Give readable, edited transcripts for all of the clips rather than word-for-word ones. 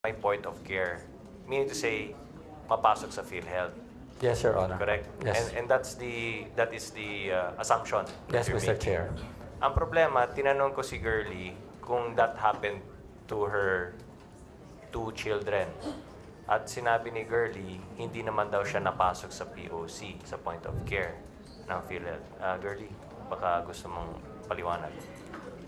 may point of care. Meaning to say, mapasok sa PhilHealth. Yes, Your Honor. Correct? Yes. And that is the assumption. Yes, you're Mr. making. Chair. Ang problema, tinanong ko si Girlie kung that happened to her two children. At sinabi ni Girlie, hindi naman daw siya napasok sa POC, sa point of care ng PhilHealth. Girlie, baka gusto mong paliwanag.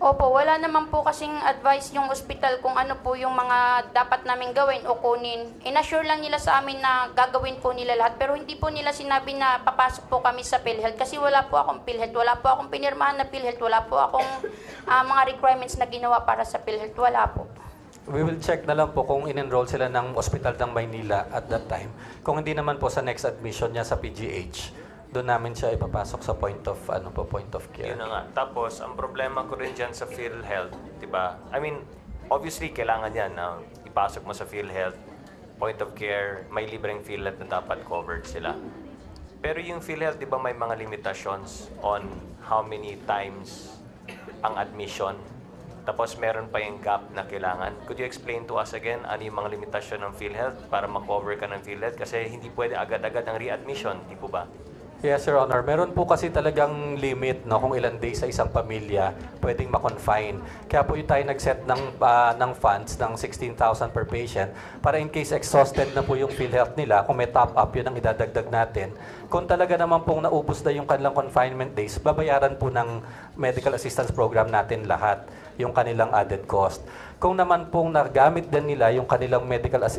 Opo, wala naman po kasing advice yung ospital kung ano po yung mga dapat namin gawin o kunin. In-assure lang nila sa amin na gagawin po nila lahat, pero hindi po nila sinabi na papasok po kami sa PhilHealth kasi wala po akong PhilHealth, wala po akong pinirmahan na PhilHealth, wala po akong mga requirements na ginawa para sa PhilHealth, wala po. We will check na lang po kung in-enroll sila ng Hospital ng Maynila at that time. Kung hindi naman po sa next admission niya sa PGH, doon namin siya ipapasok sa point of care. Yun na nga. Tapos, ang problema ko rin dyan sa PhilHealth, di ba? I mean, obviously, kailangan yan na ipasok mo sa PhilHealth, point of care, may libreng PhilHealth na dapat covered sila. Pero yung PhilHealth, di ba may mga limitations on how many times ang admission? Tapos meron pa yung gap na kailangan. Could you explain to us again ano yung mga limitasyon ng PhilHealth para ma-cover ka ng PhilHealth? Kasi hindi pwede agad-agad ang readmission, di po ba? Yes, Your Honor. Meron po kasi talagang limit no, kung ilang days sa isang pamilya pwedeng ma-confine. Kaya po yung tayo nag-set ng funds ng 16,000 per patient para in case exhausted na po yung PhilHealth nila, kung may top-up, yun ang idadagdag natin. Kung talaga naman pong naubos na yung kanilang confinement days, babayaran po ng medical assistance program natin lahat yung kanilang added cost. Kung naman pong nagamit din nila yung kanilang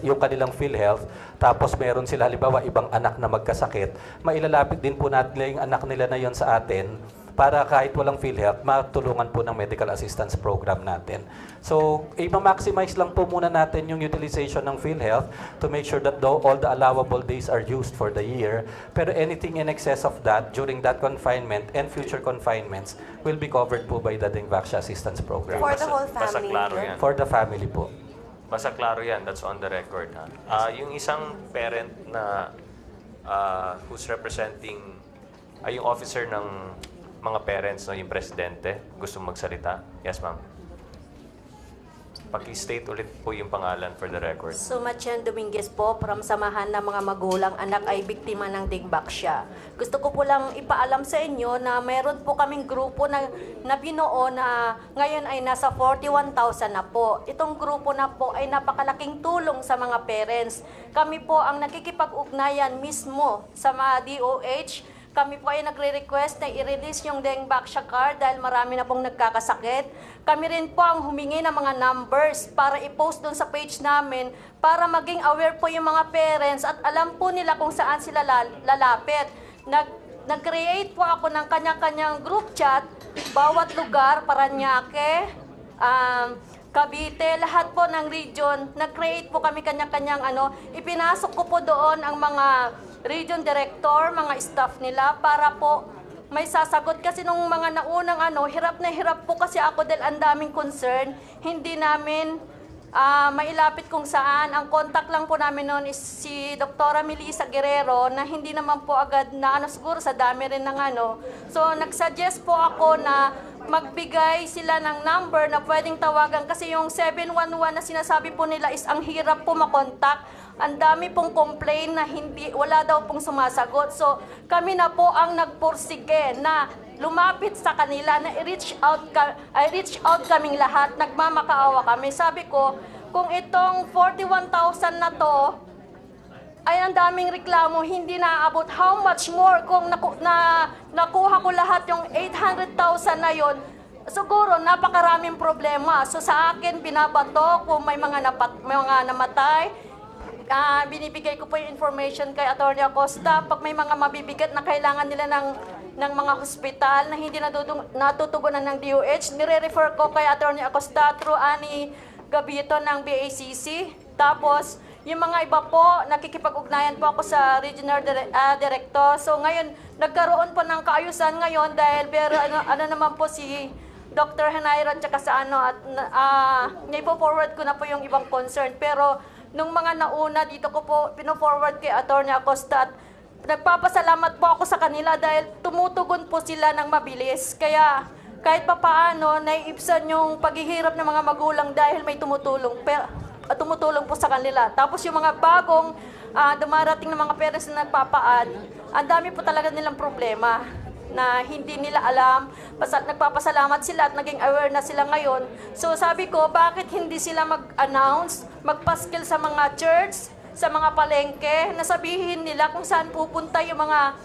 yung kanilang PhilHealth, tapos meron sila halimbawa ibang anak na magkasakit, mailalapit din po natin yung anak nila na yon sa atin para kahit walang PhilHealth, matulungan po ng medical assistance program natin. So, i-maximize lang po muna natin yung utilization ng PhilHealth to make sure that all the allowable days are used for the year. Pero anything in excess of that, during that confinement and future confinements, will be covered po by the Dingvaxia Assistance Program. For the whole Basta family. klaro yan. For the family po. Basta klaro yan. That's on the record. Ha? Yung isang parent na who's representing, yung officer ng mga parents, no, yung presidente, gusto magsalita. Yes, ma'am. Paki-state ulit po yung pangalan for the record. Sumatyan Dominguez po, from Samahan ng mga Magulang Anak ay biktima ng Dingvaxia. Gusto ko po lang ipaalam sa inyo na mayroon po kaming grupo na binuo na ngayon ay nasa 41,000 na po. Itong grupo na po ay napakalaking tulong sa mga parents. Kami po ang nakikipag-ugnayan mismo sa mga DOH. Kami po ay nagre-request na i-release yung Dingvaxia card dahil marami na pong nagkakasakit. Kami rin po ang humingi ng mga numbers para i-post doon sa page namin para maging aware po yung mga parents at alam po nila kung saan sila lalapit. Nag-create po ako ng kanya-kanyang group chat, bawat lugar, Paranaque, Cavite, lahat po ng region. Nag-create po kami kanya-kanyang ipinasok ko po doon ang mga region director, mga staff nila para po may sasagot kasi nung mga naunang hirap na hirap po kasi ako dahil ang daming concern. Hindi namin mailapit kung saan. Ang contact lang po namin noon is si Dr. Melissa Guerrero na hindi naman po agad na siguro sa dami rin ng So nagsuggest po ako na magbigay sila ng number na pwedeng tawagan kasi yung 711 na sinasabi po nila is ang hirap po makontak. Ang dami pong complain na wala daw pong sumasagot. So kami na po ang nagpursige na lumapit sa kanila na i-reach out kaming lahat, nagmamakaawa kami. Sabi ko, kung itong 41,000 na to, ay ang daming reklamo, hindi naaabot. How much more kung nakuha ko lahat yung 800,000 na yon, siguro napakaraming problema. So sa akin, binabato kung may mga namatay. Binibigay ko po yung information kay Atty. Acosta. Pag may mga mabibigat na kailangan nila ng mga hospital na hindi natutugunan ng DOH, nire-refer ko kay Atty. Acosta through Ani Gabito ng BACC. Tapos, yung mga iba po, nakikipag-ugnayan po ako sa regional director. So ngayon, nagkaroon po ng kaayusan ngayon dahil pero naman po si Dr. Henayra at saka sa at naipo-forward ko na po yung ibang concern. Pero nung mga nauna, dito ko po pino-forward kay Atty. Acosta at nagpapasalamat po ako sa kanila dahil tumutugon po sila ng mabilis. Kaya kahit papaano, naiibsan yung paghihirap ng mga magulang dahil may tumutulong. tumutulong po sa kanila. Tapos yung mga bagong dumarating na mga parents na nagpapaan, ang dami po talaga nilang problema na hindi nila alam. Nagpapasalamat sila at naging aware na sila ngayon. So sabi ko, bakit hindi sila mag-announce, magpaskil sa mga church, sa mga palengke, na sabihin nila kung saan pupunta yung mga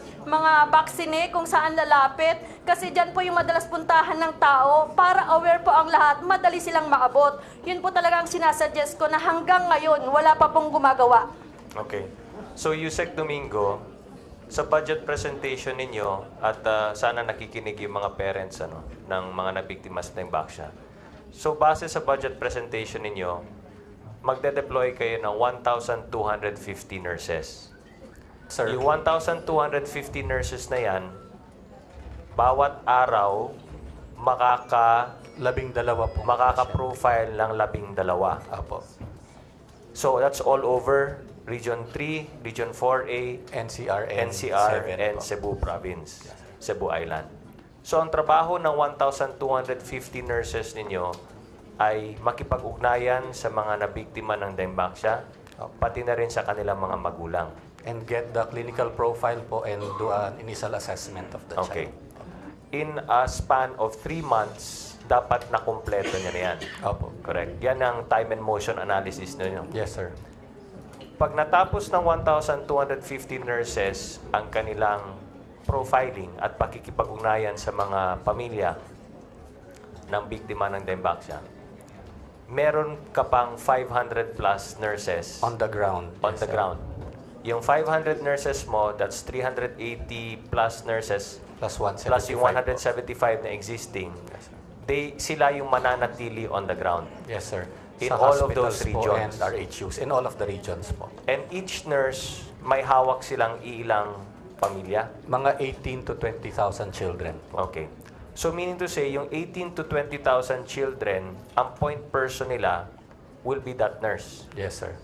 vaccine, kung saan lalapit. Kasi dyan po yung madalas puntahan ng tao para aware po ang lahat, madali silang maabot. Yun po talaga ang sinasuggest ko na hanggang ngayon, wala pa pong gumagawa. Okay. So, Yusek Domingo, sa budget presentation ninyo, at sana nakikinig yung mga parents ng mga nabiktima sa Baksha. So, base sa budget presentation ninyo, magde-deploy kayo ng 1,250 nurses. Sir, Yung 1,250 nurses na yan, bawat araw, labing-dalawa po. makaka-profile ng 12. Apo. So, that's all over Region 3, Region 4A, NCR and NCR, 7 and po. Cebu Province, Cebu Island. So, ang trabaho ng 1,250 nurses ninyo ay makipag-ugnayan sa mga nabiktima ng Baksha, pati na rin sa kanilang mga magulang. And get the clinical profile po and do an initial assessment of the Okay. child. In a span of 3 months, dapat na kumpleto niya na yan. Opo. Correct. Yan ang time and motion analysis ninyo. Yes, sir. Pag natapos ng 1,250 nurses ang kanilang profiling at pakikipag-ugnayan sa mga pamilya ng biktima ng Baksha, meron ka pang 500 plus nurses On the ground. on Yes, the sir. ground. Yung 500 nurses mo, that's 380 plus nurses Plus plus 175 yung 175 na existing. Sila yung mananatili on the ground. po. Yes, sir. In Sa all of hospitals those po regions. and RHUs. In all of the regions po. And each nurse, may hawak silang ilang pamilya. Mga 18 to 20,000 children po. Okay. So meaning to say, yung 18 to 20,000 children, ang point person nila will be that nurse. Yes, sir.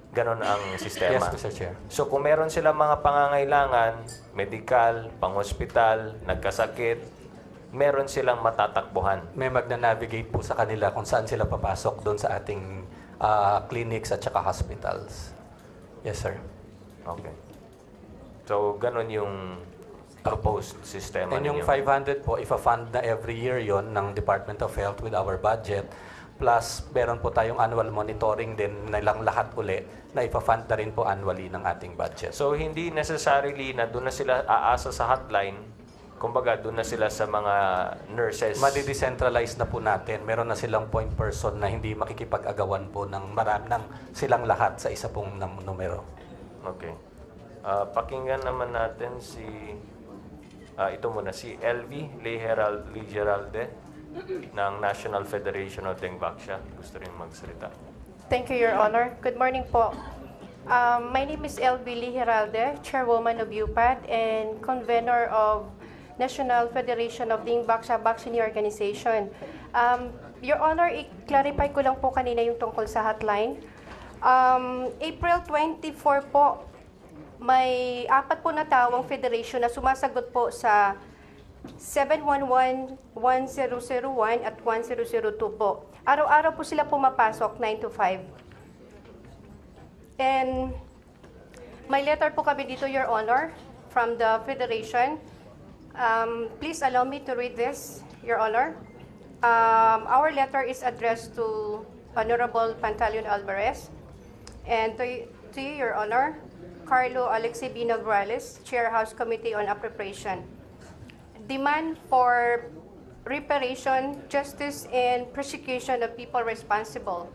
Ganon ang Yes, sistema. Mr. Chair. So kung meron silang mga pangangailangan, medical, pang-hospital, nagkasakit, meron silang matatakbuhan. May magna-navigate po sa kanila kung saan sila papasok doon sa ating clinics at saka hospitals. Yes, sir. Okay. So ganon yung proposed sistema And yung ninyo. 500 po, ifa-fund na every year yon ng Department of Health with our budget. Plus, meron po tayong annual monitoring din na lang lahat uli na ipa-fund na rin po annually ng ating budget. So hindi necessarily na doon na sila aasa sa hotline, kumbaga doon na sila sa mga nurses. Madi-decentralize na po natin. Meron na silang point person na hindi makikipag-agawan po ng silang lahat sa isa pong numero. Okay. Pakinggan naman natin ito muna, si LV Ligeralde ng National Federation of Baksha. Gusto rin magsalita. Thank you, Your Honor. Good morning po. My name is LB Ligeralde, Chairwoman of UPAD and Convener of National Federation of Baksha Vaccine Organization. Your Honor, i-clarify ko lang po kanina yung tungkol sa hotline. April 24 po, may 4 po na tawang federation na sumasagot po sa 711-1001 at 1002 po. Araw-araw po sila pumapasok, 9 to 5. And may letter po kami dito, Your Honor, from the Federation. Please allow me to read this, Your Honor. Our letter is addressed to Honorable Pantaleon Alvarez. And to you, Your Honor, Carlo Alexi Bino Morales, Chair House Committee on Appropriation. Demand for reparation, justice, and prosecution of people responsible.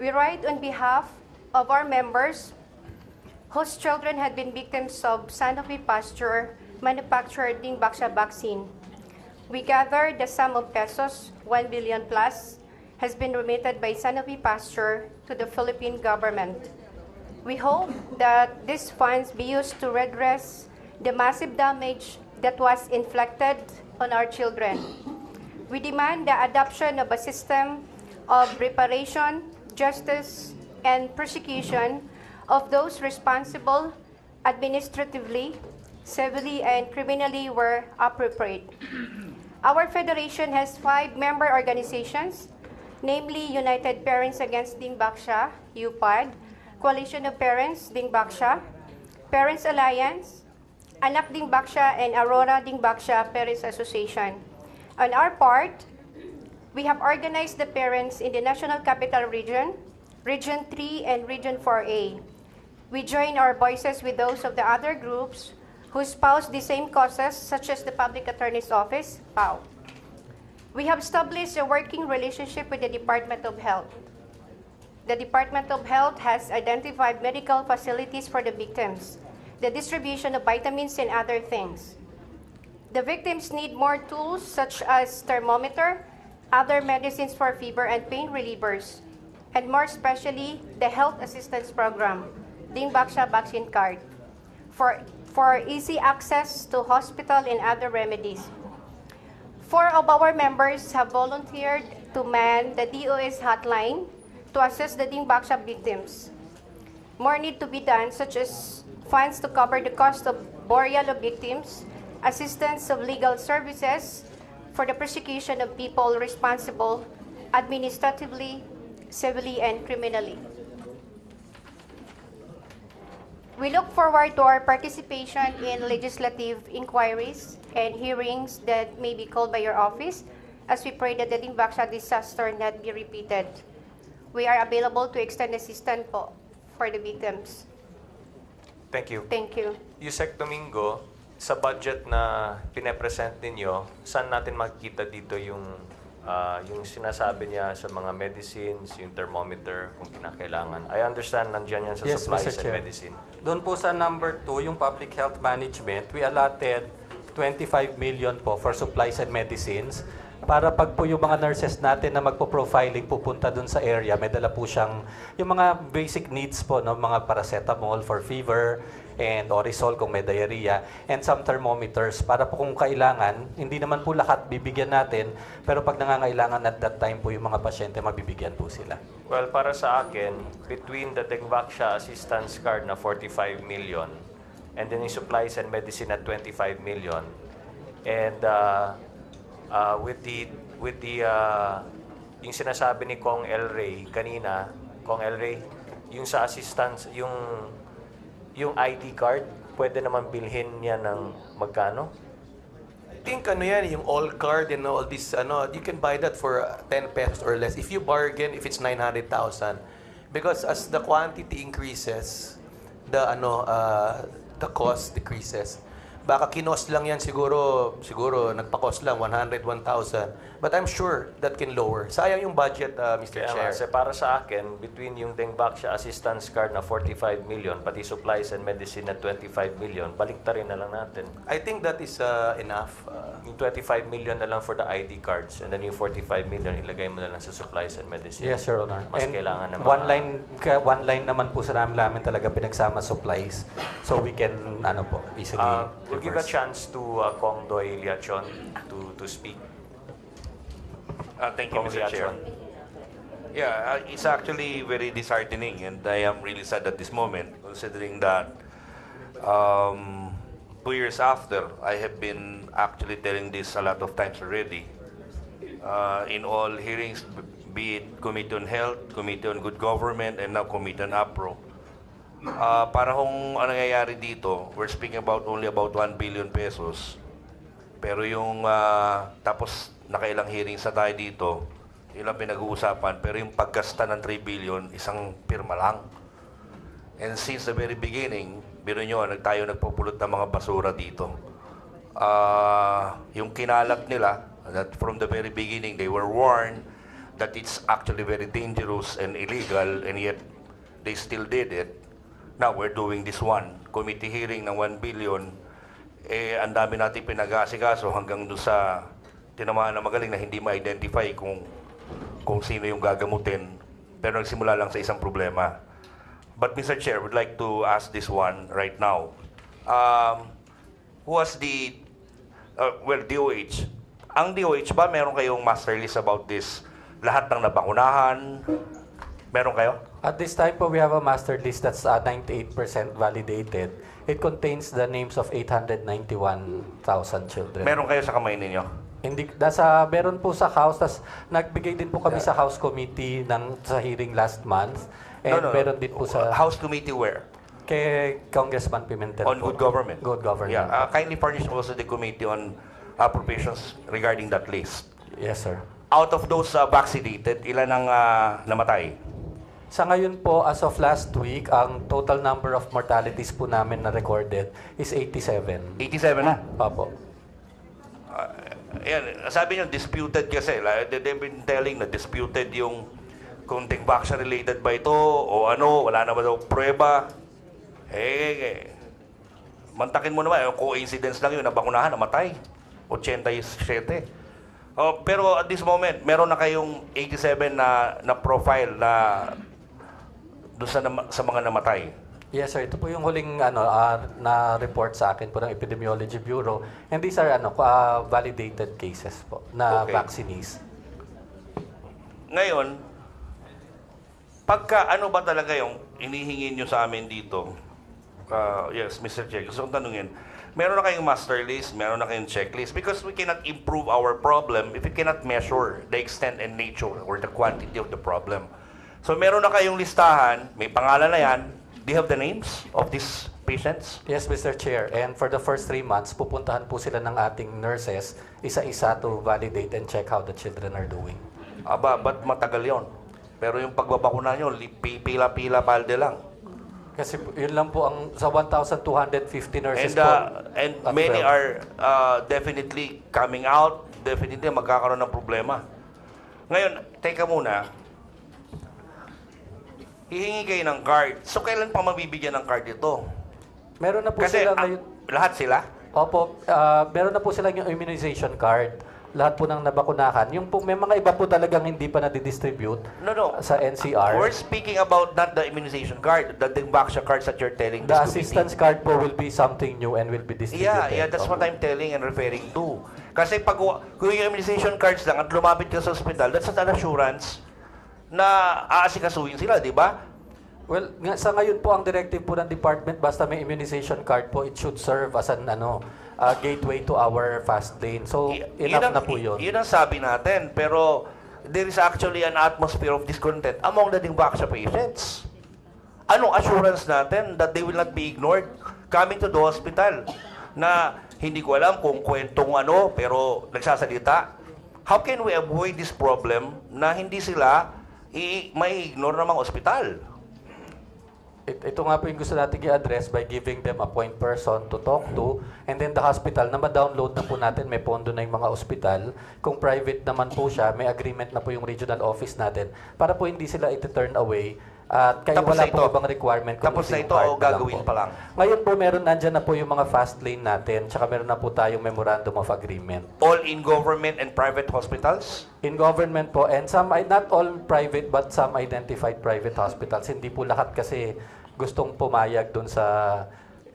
We write on behalf of our members whose children had been victims of Sanofi Pasteur manufactured Baksha vaccine. We gather the sum of pesos, 1 billion plus, has been remitted by Sanofi Pasteur to the Philippine government. We hope that these funds be used to redress the massive damage that was inflicted on our children. We demand the adoption of a system of reparation, justice, and prosecution of those responsible administratively, civilly, and criminally where appropriate. Our federation has 5 member organizations, namely United Parents Against Ding Baksha, UPAD, Coalition of Parents, Ding Baksha, Parents Alliance, Anak Ding Baksha, and Aurora Ding Baksha Parents Association. On our part, we have organized the parents in the National Capital Region, Region 3, and Region 4A. We join our voices with those of the other groups who espouse the same causes, such as the Public Attorney's Office, PAO. We have established a working relationship with the Department of Health. The Department of Health has identified medical facilities for the victims, the distribution of vitamins and other things. The victims need more tools such as thermometer, other medicines for fever and pain relievers, and more especially the health assistance program, Ding Baksha Vaccine Card, for easy access to hospital and other remedies. 4 of our members have volunteered to man the DOS hotline to assist the Ding Baksha victims. More need to be done, such as funds to cover the cost of burial of victims, assistance of legal services for the prosecution of people responsible administratively, civilly, and criminally. We look forward to our participation in legislative inquiries and hearings that may be called by your office, as we pray that the Ding Baksha disaster not be repeated. We are available to extend assistance po for the victims. Thank you. Thank you. Yusek Domingo, sa budget na pinapresent ninyo, saan natin makikita dito yung sinasabi niya sa mga medicines, yung thermometer, kung kinakailangan? I understand nandiyan yan sa Yes, supplies Mr. and Chair. medicine. Doon po sa number 2, yung public health management, we allotted 25 million po for supplies and medicines para pag po yung mga nurses natin na magpo-profiling pupunta doon sa area, may dala po siyang yung mga basic needs po, no? Mga paracetamol for fever, and Orisol kung may diarrhea, and some thermometers para po kung kailangan, hindi naman po lahat bibigyan natin, pero pag nangangailangan at that time po yung mga pasyente, mabibigyan po sila. Well, para sa akin, between the Ding Baksha assistance card na 45 million and then yung supplies and medicine at 25 million, and with the yung sinasabi ni Kong El Rey kanina, Kong El Rey, yung sa assistance, yung ID card, pwede naman bilhin niya ng magkano? I think yung all card and all this, you can buy that for 10 pesos or less. If you bargain, if it's 900,000. Because as the quantity increases, the cost decreases. Baka kinos lang yan siguro nagpa-cost lang 100, 1,000. But I'm sure that can lower. Sayang yung budget, Mr. Kaya Chair. kasi para sa akin, between yung Ding Baksha assistance card na 45 million, pati supplies and medicine na 25 million, baliktarin na lang natin. I think that is enough. Yung 25 million na lang for the ID cards, and then yung 45 million, ilagay mo na lang sa supplies and medicine. Yes, Your Honor. Mas And kailangan naman. one line naman po sa namin talaga pinagsama supplies, so we can easily We'll give a reverse. chance to Kong Doy Liachon to speak. Thank you, Kong Mr. Chair. Liachon. Yeah, it's actually very disheartening, and I am really sad at this moment, considering that 2 years after, I have been actually telling this a lot of times already. In all hearings, be it Committee on Health, Committee on Good Government, and now Committee on APRO. Para kung ano nangyayari dito, we're speaking about only about 1 billion pesos. Pero yung tapos nakailang hearings na tayo dito, ilang pinag-uusapan, pero yung paggasta ng 3 billion, isang pirma lang. And since the very beginning, biro nyo, tayo nagpupulot ng mga basura dito. Yung kinalat nila, that from the very beginning, they were warned that it's actually very dangerous and illegal, and yet they still did it. Now, we're doing this one. Committee hearing ng 1 billion, ang dami natin pinag-aasikaso hanggang doon sa tinamaan na magaling na hindi ma-identify kung sino yung gagamutin. Pero nagsimula lang sa isang problema. But Mr. Chair, would like to ask this one right now. Who was the, DOH. Ang DOH ba, meron kayong master list about this? Lahat ng nabakunahan? Meron kayo? At this time po, we have a master list that's 98% validated. It contains the names of 891,000 children. Meron kayo sa kamay ninyo? Hindi, meron po sa House, tas nagbigay din po kami sa House Committee sa hearing last month. And meron din po sa House Committee where? kay Congressman Pimentel On po. good government? Good government. Yeah, kindly furnish also the committee on appropriations regarding that list. Yes, sir. Out of those vaccinated, ilan ang namatay? Sa ngayon po, as of last week, ang total number of mortalities po namin na recorded is 87. 87 na. Opo. Yan, sabi niyo, disputed kasi. They've been telling na disputed yung kung vaccine related ba ito o ano, wala naman daw prueba. Mantakin mo naman, yung coincidence lang yun, nabakunahan, namatay. 87. Pero at this moment, meron na kayong 87 na profile na doon sa mga namatay. Yes, sir. Ito po yung huling na report sa akin po ng Epidemiology Bureau. And these are validated cases po na Okay. vaccinees. Ngayon, pagka ano ba talaga yung inihingi nyo sa amin dito? Yes, Mr. Chair, gusto kong tanungin. Meron na kayong master list, meron na kayong checklist because we cannot improve our problem if we cannot measure the extent and nature or the quantity of the problem. So meron na kayong listahan, may pangalan na yan. Do you have the names of these patients? Yes, Mr. Chair. And for the first 3 months, pupuntahan po sila ng ating nurses isa-isa to validate and check how the children are doing. Aba, ba't matagal yon? Pero yung pagbabakuna nyo, pila-pila palde lang. Kasi yun lang po ang sa 1,250 nurses And, po. and at many 12. are definitely coming out, definitely magkakaroon ng problema. Ngayon, teka muna, hihingi kayo ng card. So, kailan pa mabibigyan ng card ito? Meron na po Kasi sila ngayon. lahat sila? Opo, meron na po sila yung immunization card. Lahat po ng nabakunahan. Yung po, may mga iba po talagang hindi pa nadidistribute No. sa NCR. We're speaking about not the immunization card, the Dengbaksha cards that you're telling The this assistance committee. card po will be something new and will be distributed. Yeah, that's what Opo. I'm telling and referring to. Kasi kung yung immunization cards lang at lumapit ka sa hospital, that's not an assurance na aasikasuhin sila, di ba? Well, sa ngayon po ang directive po ng department, basta may immunization card po, it should serve as an gateway to our fast lane. So, enough na po yun. Yun ang sabi natin. Pero there is actually an atmosphere of discontent among the Dengbaksha patients. Anong assurance natin that they will not be ignored coming to the hospital? Na hindi ko alam kung kwentong ano, pero nagsasalita. How can we avoid this problem na hindi sila may ignore ng mga ospital? Ito nga po yung gusto natin i-address by giving them a point person to talk to, and then the hospital na ma-download na po natin, may pondo na yung mga ospital. Kung private naman po siya, may agreement na po yung regional office natin para po hindi sila iti-turn away at kaya Tapos wala na po ito. ibang requirement. Tapos na ito o gagawin pa lang? Ngayon po meron nandyan na po yung mga fast lane natin, tsaka meron na po tayong memorandum of agreement. All in government and private hospitals? In government po, and some, not all private, but some identified private hospitals. Hindi po lahat kasi gustong pumayag dun sa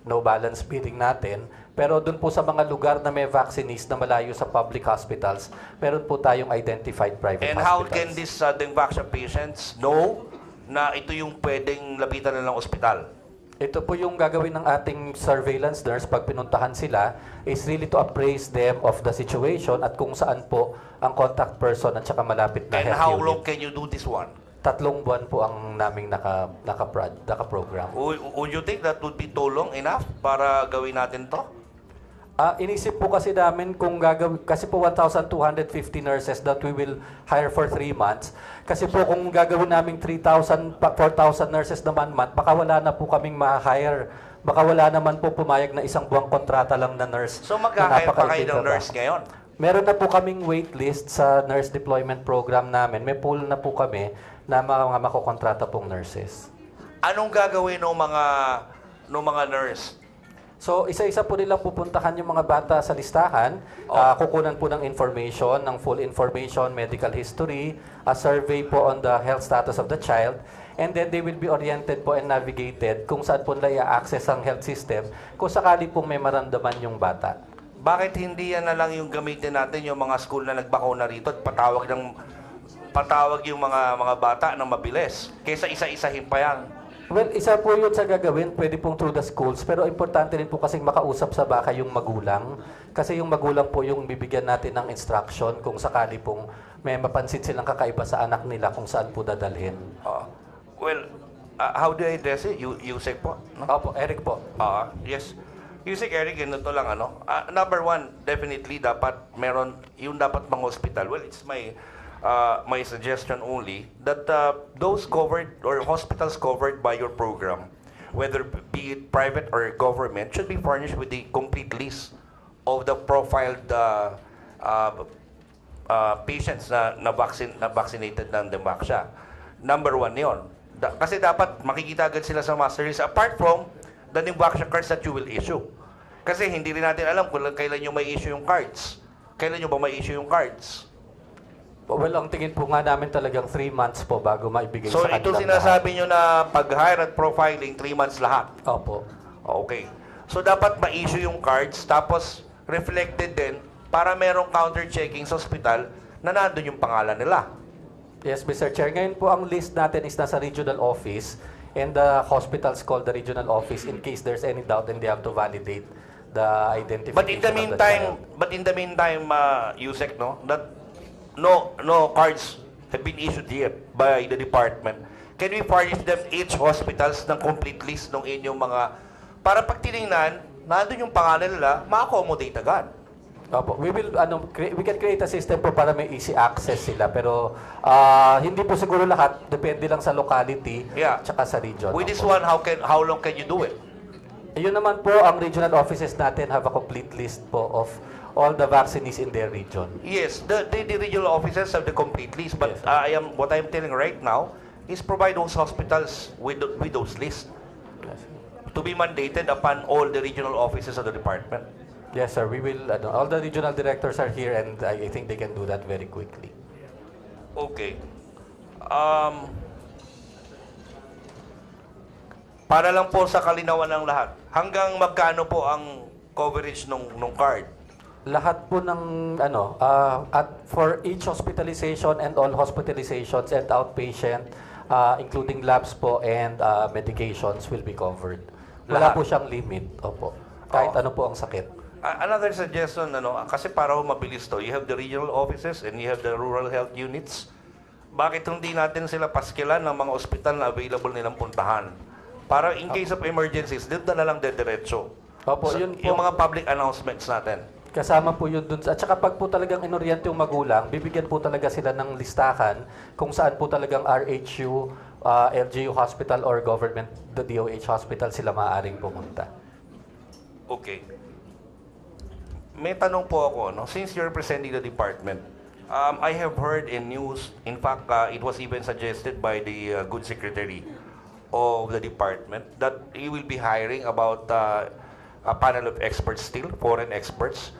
no balance bidding natin. Pero dun po sa mga lugar na may vaccinees na malayo sa public hospitals, meron po tayong identified private And hospitals. how can these Dengbaksha patients know na ito yung pwedeng lapitan na ng ospital? Ito po yung gagawin ng ating surveillance nurse pag pinuntahan sila is really to appraise them of the situation at kung saan po ang contact person at saka malapit na And health how unit. long can you do this one? 3 buwan po ang naming naka-program. Would you think that would be too long enough para gawin natin to? Inisip po kasi namin kung gagawin, kasi po 1,250 nurses that we will hire for 3 months. Kasi po kung gagawin namin 3,000, 4,000 nurses naman month, baka wala na po kaming ma-hire. Baka wala naman po pumayag na 1 buwang kontrata lang na nurse. So na magkakaroon pa kayo napakaigting ng trabaho. nurse ngayon? Meron na po kaming waitlist sa nurse deployment program namin. May pool na po kami na mga makokontrata pong nurses. Anong gagawin ng mga nurse? So, isa-isa po nilang pupuntahan yung mga bata sa listahan. Kukunan po ng information, ng full information, medical history, a survey po on the health status of the child, and then they will be oriented po and navigated kung saan po nila i-access ang health system kung sakali pong may maramdaman yung bata. Bakit hindi yan na lang yung gamitin natin yung mga school na nagbakuna rito at patawag yung mga bata ng mabilis kaysa isa-isahin pa yan? Well, isa po yun sa gagawin, pwede pong through the schools, pero importante rin po kasing makausap sa baka yung magulang. Kasi yung magulang po yung bibigyan natin ng instruction kung sakali pong may mapansin silang kakaiba sa anak nila kung saan po dadalhin. Well, how do I address it? Yusek po? No? Opo, Eric po. Yes. Yusek, Eric, ganito lang, ano? Number one, definitely dapat meron, yung dapat mga hospital. Well, it's my suggestion only that those covered or hospitals covered by your program, whether be it private or government, should be furnished with the complete list of the profiled patients na vaccinated ng Demaxia. Number one yon. Kasi dapat makikita agad sila sa master list apart from the Demaxia cards that you will issue. Kasi hindi rin natin alam kung kailan nyo may issue yung cards. Kailan nyo ba may issue yung cards? Well, ang tingin po nga namin talagang 3 months po bago maibigay So sa ito kanilang sinasabi nyo na pag-hire at profiling, 3 months lahat. lahat. Opo. Okay. So dapat ma-issue yung cards, tapos reflected din para merong counter-checking sa hospital na nandun yung pangalan nila. Yes, Mr. Chair. Ngayon po ang list natin is nasa regional office and the hospitals call the regional office in case there's any doubt and they have to validate the identification But in the meantime, Yusek, no, that no cards have been issued yet by the department. Can we furnish them each hospitals ng complete list ng inyong mga, para pag tinignan, nandun yung pangalan nila, ma-accommodate agad. Opo. We can create a system po para may easy access sila pero hindi po siguro lahat, depende lang sa locality tsaka sa region. With this Opo. one, how long can you do it? Yun naman po, ang regional offices natin have a complete list po of all the vaccinees in their region. Yes, the regional offices have the complete list, but Yes. what I'm telling right now is provide those hospitals with those lists to be mandated upon all the regional offices of the department. Yes, sir. We will. All the regional directors are here, and I think they can do that very quickly. Okay. Para lang po sa kalinawan ng lahat, hanggang magkano po ang coverage nung card? Lahat po ng at for each hospitalization and all hospitalizations and outpatient, including labs po and medications will be covered. Wala Lahat? po siyang limit. Opo. Kahit ano po ang sakit. Another suggestion, kasi para mabilis to, you have the regional offices and you have the rural health units. Bakit hindi natin sila paskilan ng mga ospital na available nilang puntahan? Para in case of emergencies, dito na lang dediretso. Opo, yun po. Yung mga public announcements natin. Kasama po yun dun. At saka pag po talagang inoryente yung magulang, bibigyan po talaga sila ng listahan kung saan po talagang RHU, LGU hospital or government, the DOH hospital sila maaaring pumunta. Okay. May tanong po ako, no? Since you're representing the department, I have heard in news, in fact, it was even suggested by the good secretary of the department that he will be hiring about a panel of experts still, foreign experts.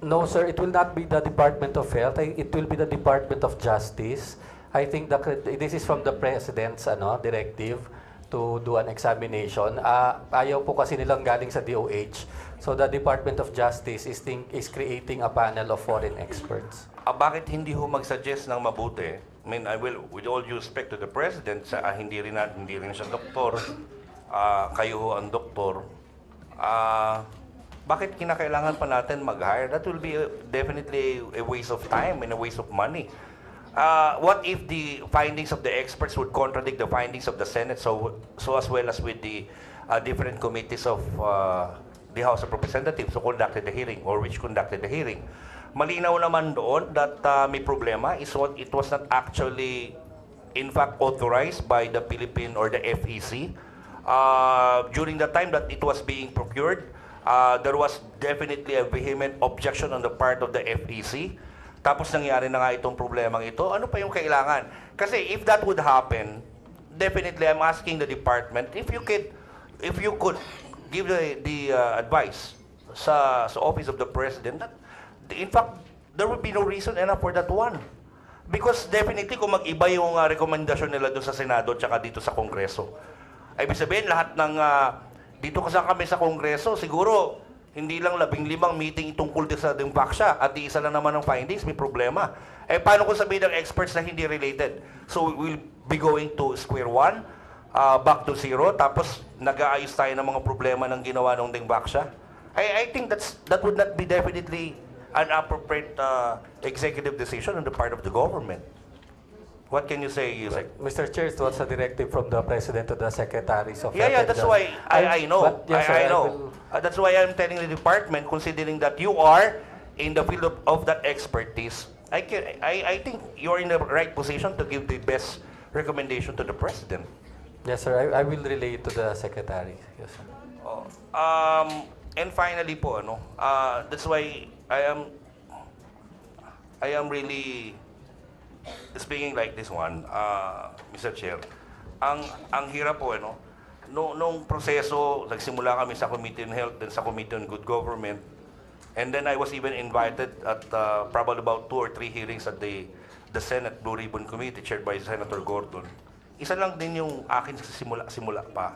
No, sir. It will not be the Department of Health. It will be the Department of Justice. I think this is from the President's directive to do an examination. Ayaw po kasi nilang galing sa DOH. So the Department of Justice is creating a panel of foreign experts. Bakit hindi ho mag-suggest ng mabuti? I mean, I will, with all due respect to the President, hindi rin siya doktor, kayo ho ang doktor, bakit kinakailangan pa natin mag-hire? That will be definitely a waste of time and a waste of money. What if the findings of the experts would contradict the findings of the Senate, so as well as with the different committees of the House of Representatives who conducted the hearing or which conducted the hearing? Malinaw naman doon that may problema is what it was not actually, in fact, authorized by the Philippine or the FEC. During the time that it was being procured, there was definitely a vehement objection on the part of the FEC. Tapos nangyari na nga itong problemang ito. Ano pa yung kailangan? Kasi if that would happen, definitely I'm asking the department if you could give the advice sa Office of the President that in fact there would be no reason enough for that one. Because definitely kung mag-iba yung rekomendasyon nila doon sa Senado tsaka dito sa Kongreso, ay ibig sabihin lahat ng dito kasi kami sa Kongreso, siguro hindi lang 15 meeting tungkol sa Demaxia at isa lang naman ng findings, may problema. Eh paano kung sabihin ng experts na hindi related? So we will be going to square one. back to zero, tapos nag-aayos tayo ng mga problema ng ginawa ng Dengbaksya. I think that would not be definitely an appropriate executive decision on the part of the government. What can you say, Yusek? Mr. Chair, it was a directive from the President to the Secretaries of Yeah, Health and that's Just- why I know. But, yes, sir, I know. will- That's why I'm telling the department, considering that you are in the field of that expertise, I think you're in the right position to give the best recommendation to the president. Yes, sir. I will relay it to the Secretary. Yes, sir. Oh, and finally po, that's why I am really speaking like this one, Mr. Chair. Ang hirap po, nung proseso, nagsimula kami sa Committee on Health, then sa Committee on Good Government, and then I was even invited at probably about 2 or 3 hearings at the Senate Blue Ribbon Committee chaired by Senator Gordon. Isa lang din yung akin simula pa.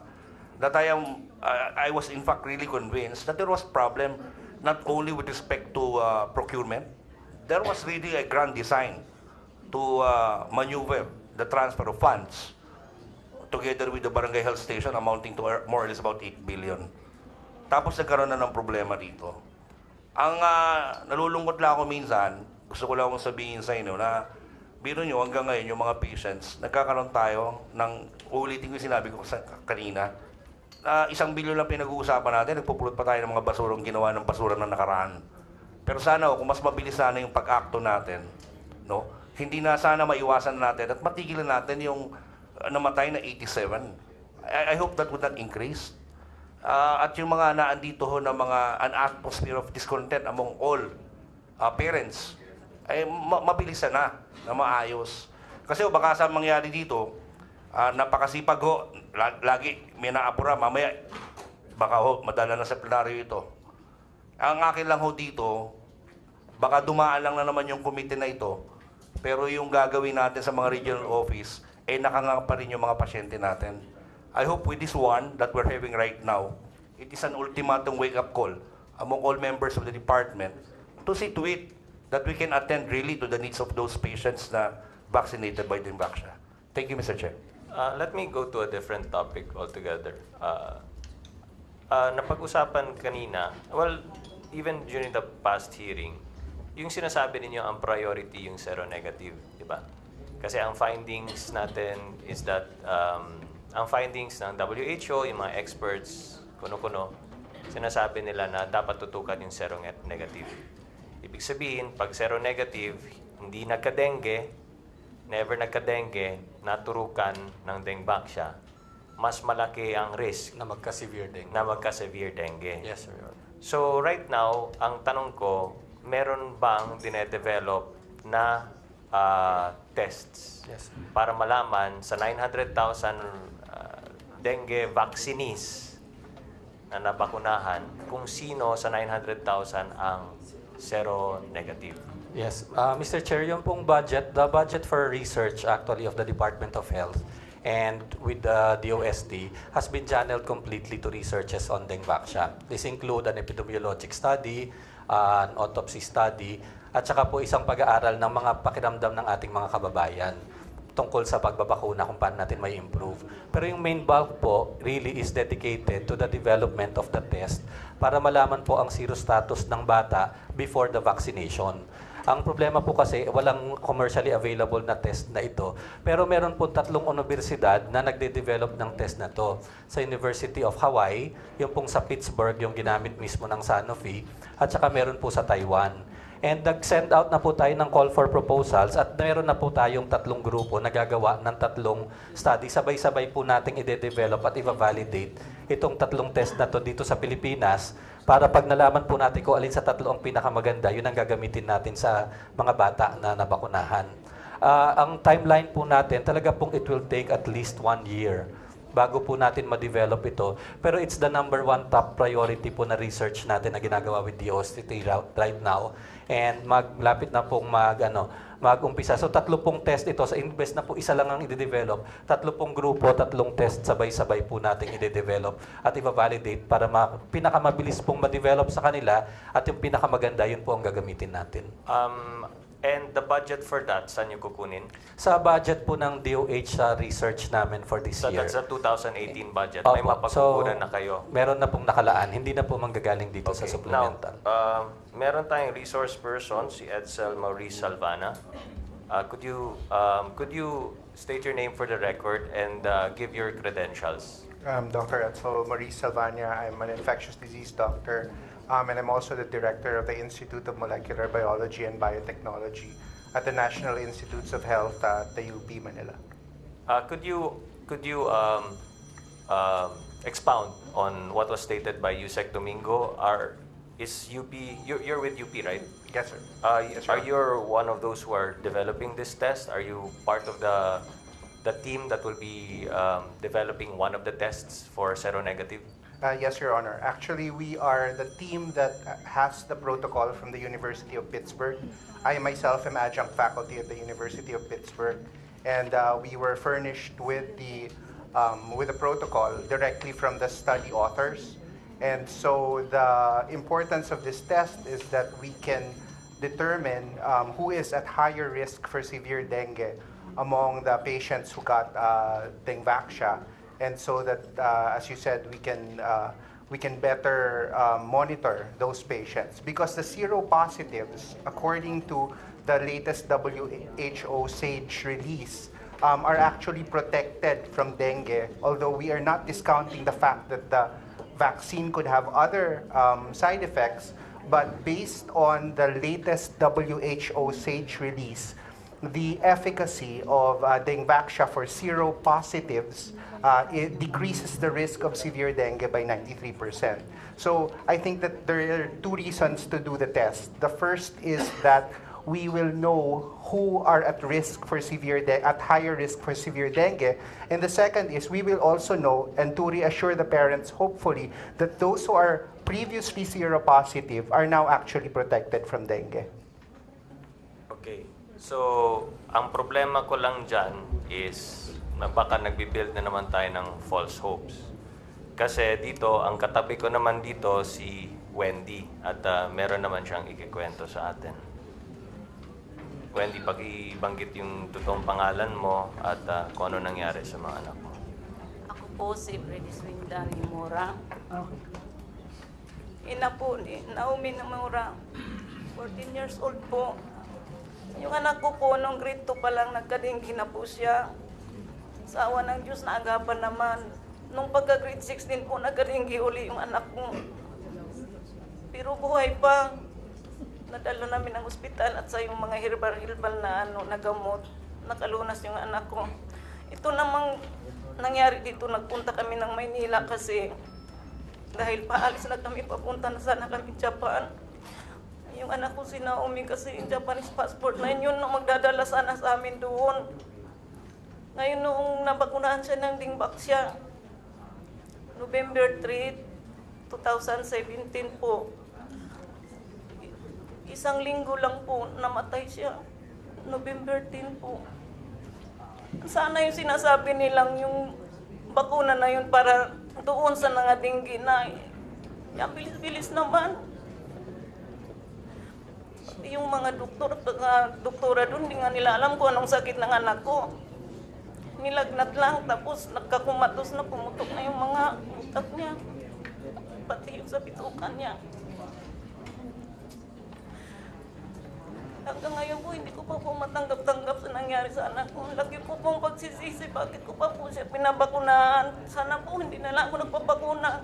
That I was in fact really convinced that there was problem not only with respect to procurement, there was really a grand design to maneuver the transfer of funds together with the barangay health station amounting to more or less about 8 billion. Tapos nagkaroon na ng problema dito. Ang nalulungkot lang ako minsan, gusto ko lang akong sabihin sa inyo na biro nyo hanggang ngayon yung mga patients, nagkakaroon tayo ng, ulitin ko yung sinabi ko kanina, 1 billion lang pinag-uusapan natin, nagpupulot pa tayo ng mga basurang ginawa ng basura ng nakaraan. Pero sana kung mas mabilis sana yung pag-akto natin, hindi na sana maiwasan natin at matigilan natin yung namatay na 87. I hope that would not increase. At yung mga naandito ho na mga an atmosphere of discontent among all parents, ay mabilisan na maayos. Kasi baka sa mangyari dito, napakasipag ho, lagi may naapura, mamaya baka ho, madala na sa plenaryo ito. Ang akin lang ho dito, baka dumaan lang na naman yung committee na ito, pero yung gagawin natin sa mga regional office, nakanganga pa rin yung mga pasyente natin. I hope with this one that we're having right now, it is an ultimatum wake-up call among all members of the department to see to it that we can attend really to the needs of those patients na vaccinated by Dengbaksya. Thank you, Mr. Chair. Let me go to a different topic altogether. Napag-usapan kanina, well, even during the past hearing, yung sinasabi ninyo ang priority yung seronegative, di ba? Kasi ang findings natin is that, ang findings ng WHO, yung mga experts, kuno-kuno, sinasabi nila na dapat tutukan yung seronegative. Ibig sabihin, pag seronegative, hindi nagka-dengue, never nagka-dengue, naturukan ng Dengbaksya, mas malaki ang risk Na magka-severe dengue. na magka-severe dengue. Yes, sir. So right now, ang tanong ko, meron bang dinedevelop na tests Yes. para malaman sa 900,000 dengue vaccinees na nabakunahan kung sino sa 900,000 ang seronegative? Yes. Mr. Chair, yung pong budget, the budget for research actually of the Department of Health and with the DOST has been channeled completely to researches on Dengbaksya. This include an epidemiologic study, an autopsy study, at saka po isang pag-aaral ng mga pakiramdam ng ating mga kababayan tungkol sa pagbabakuna kung paano natin may improve. Pero yung main bulk po really is dedicated to the development of the test para malaman po ang serostatus ng bata before the vaccination. Ang problema po kasi, walang commercially available na test na ito. Pero meron po 3 universidad na nagde-develop ng test na to. Sa University of Hawaii, yung pong sa Pittsburgh, yung ginamit mismo ng Sanofi, at saka meron po sa Taiwan. And nag-send out na po tayo ng call for proposals at meron na po tayong 3 grupo na gagawa ng 3 study. Sabay-sabay po nating i-develop at i-validate itong 3 test na to dito sa Pilipinas para pag nalaman po natin kung alin sa 3 ang pinakamaganda, yun ang gagamitin natin sa mga bata na nabakunahan. Ang timeline po natin, talaga pong it will take at least 1 year bago po natin ma-develop ito. Pero it's the number 1 top priority po na research natin na ginagawa with DOST right now. And maglapit na pong mag-umpisa. So 3 pong test ito. Sa invest na po isa lang ang i-develop. 3 pong grupo, 3 test sabay-sabay po natin i-develop at i-validate para pinakamabilis pong ma-develop sa kanila at yung pinakamaganda yun po ang gagamitin natin. And the budget for that, saan nyo kukunin? Sa budget po ng DOH sa research namin for this So year. that's the 2018 budget. May Opo. mapagkukunan na kayo. Meron na pong nakalaan. Hindi na po manggagaling dito sa supplemental. Now, meron tayong resource person, si Edsel Maurice Salvana. Could you state your name for the record and give your credentials? Dr. Edsel Maurice Salvania. I'm an infectious disease doctor, and I'm also the director of the Institute of Molecular Biology and Biotechnology at the National Institutes of Health at the UP Manila. Could you expound on what was stated by Yusek Domingo? Is UP, you're with UP, right? Yes, sir. Are you one of those who are developing this test? Are you part of the team that will be developing one of the tests for seronegative? Yes, Your Honor. Actually, we are the team that has the protocol from the University of Pittsburgh. I myself am adjunct faculty at the University of Pittsburgh, and we were furnished with the protocol directly from the study authors. And so the importance of this test is that we can determine who is at higher risk for severe dengue among the patients who got Dengvaxia, and so that, as you said, we can better monitor those patients, because the seropositives, according to the latest WHO SAGE release, are actually protected from dengue, although we are not discounting the fact that the vaccine could have other side effects. But based on the latest WHO SAGE release, the efficacy of Dengvaxia for seropositives, it decreases the risk of severe dengue by 93%. So I think that there are two reasons to do the test. The first is that we will know who are at risk for at higher risk for severe dengue. And the second is we will also know, and to reassure the parents, hopefully, that those who are previously seropositive are now actually protected from dengue. Okay. So, ang problema ko lang dyan is na baka nagbibuild na naman tayo ng false hopes. Kasi dito, ang katabi ko naman dito si Wendy at meron naman siyang ikikwento sa atin. Wendy, pag-ibanggit yung totoong pangalan mo at kung ano nangyari sa mga anak mo. Ako po si Freddy Swindani Mora. Ina po ni Naomi na Mora. 14 years old po. Yung anak ko po, nung grade 2 pa lang, nagkadinggi na po siya. Sa awa ng Diyos, naagapan naman. Nung pagka-grade 16 po, nagkadinggi uli yung anak ko. Pero buhay pa. Nadala namin ang ospital at sa yung mga herbal na nagamot. Nakalunas yung anak ko. Ito namang nangyari dito, nagpunta kami ng Maynila kasi dahil paalis na kami, papunta na sana kami Japan. Yung anak ko si Naomi kasi yung Japanese passport na yun nung magdadala sana sa amin doon. Ngayon noong nabakunahan siya ng Dengvaxia, November 3, 2017 po. Isang linggo lang po, namatay siya. November 10 po. Sana yung sinasabi nilang yung bakuna na yun para doon sa mga dengue na yan, bilis-bilis naman. Yung mga doktor at doktora doon, hindi nga nila alam kung anong sakit ng anak ko. Nilagnat lang, tapos nagkakumatos na, pumutok na yung mga utak niya. Pati yung sa bitukan niya. Hanggang ngayon po, hindi ko pa po matanggap-tanggap sa nangyari sa anak ko. Lagi po pong pagsisisi, bakit ko pa po siya pinabakunahan. Sana po, hindi na lang ako nagpapakuna.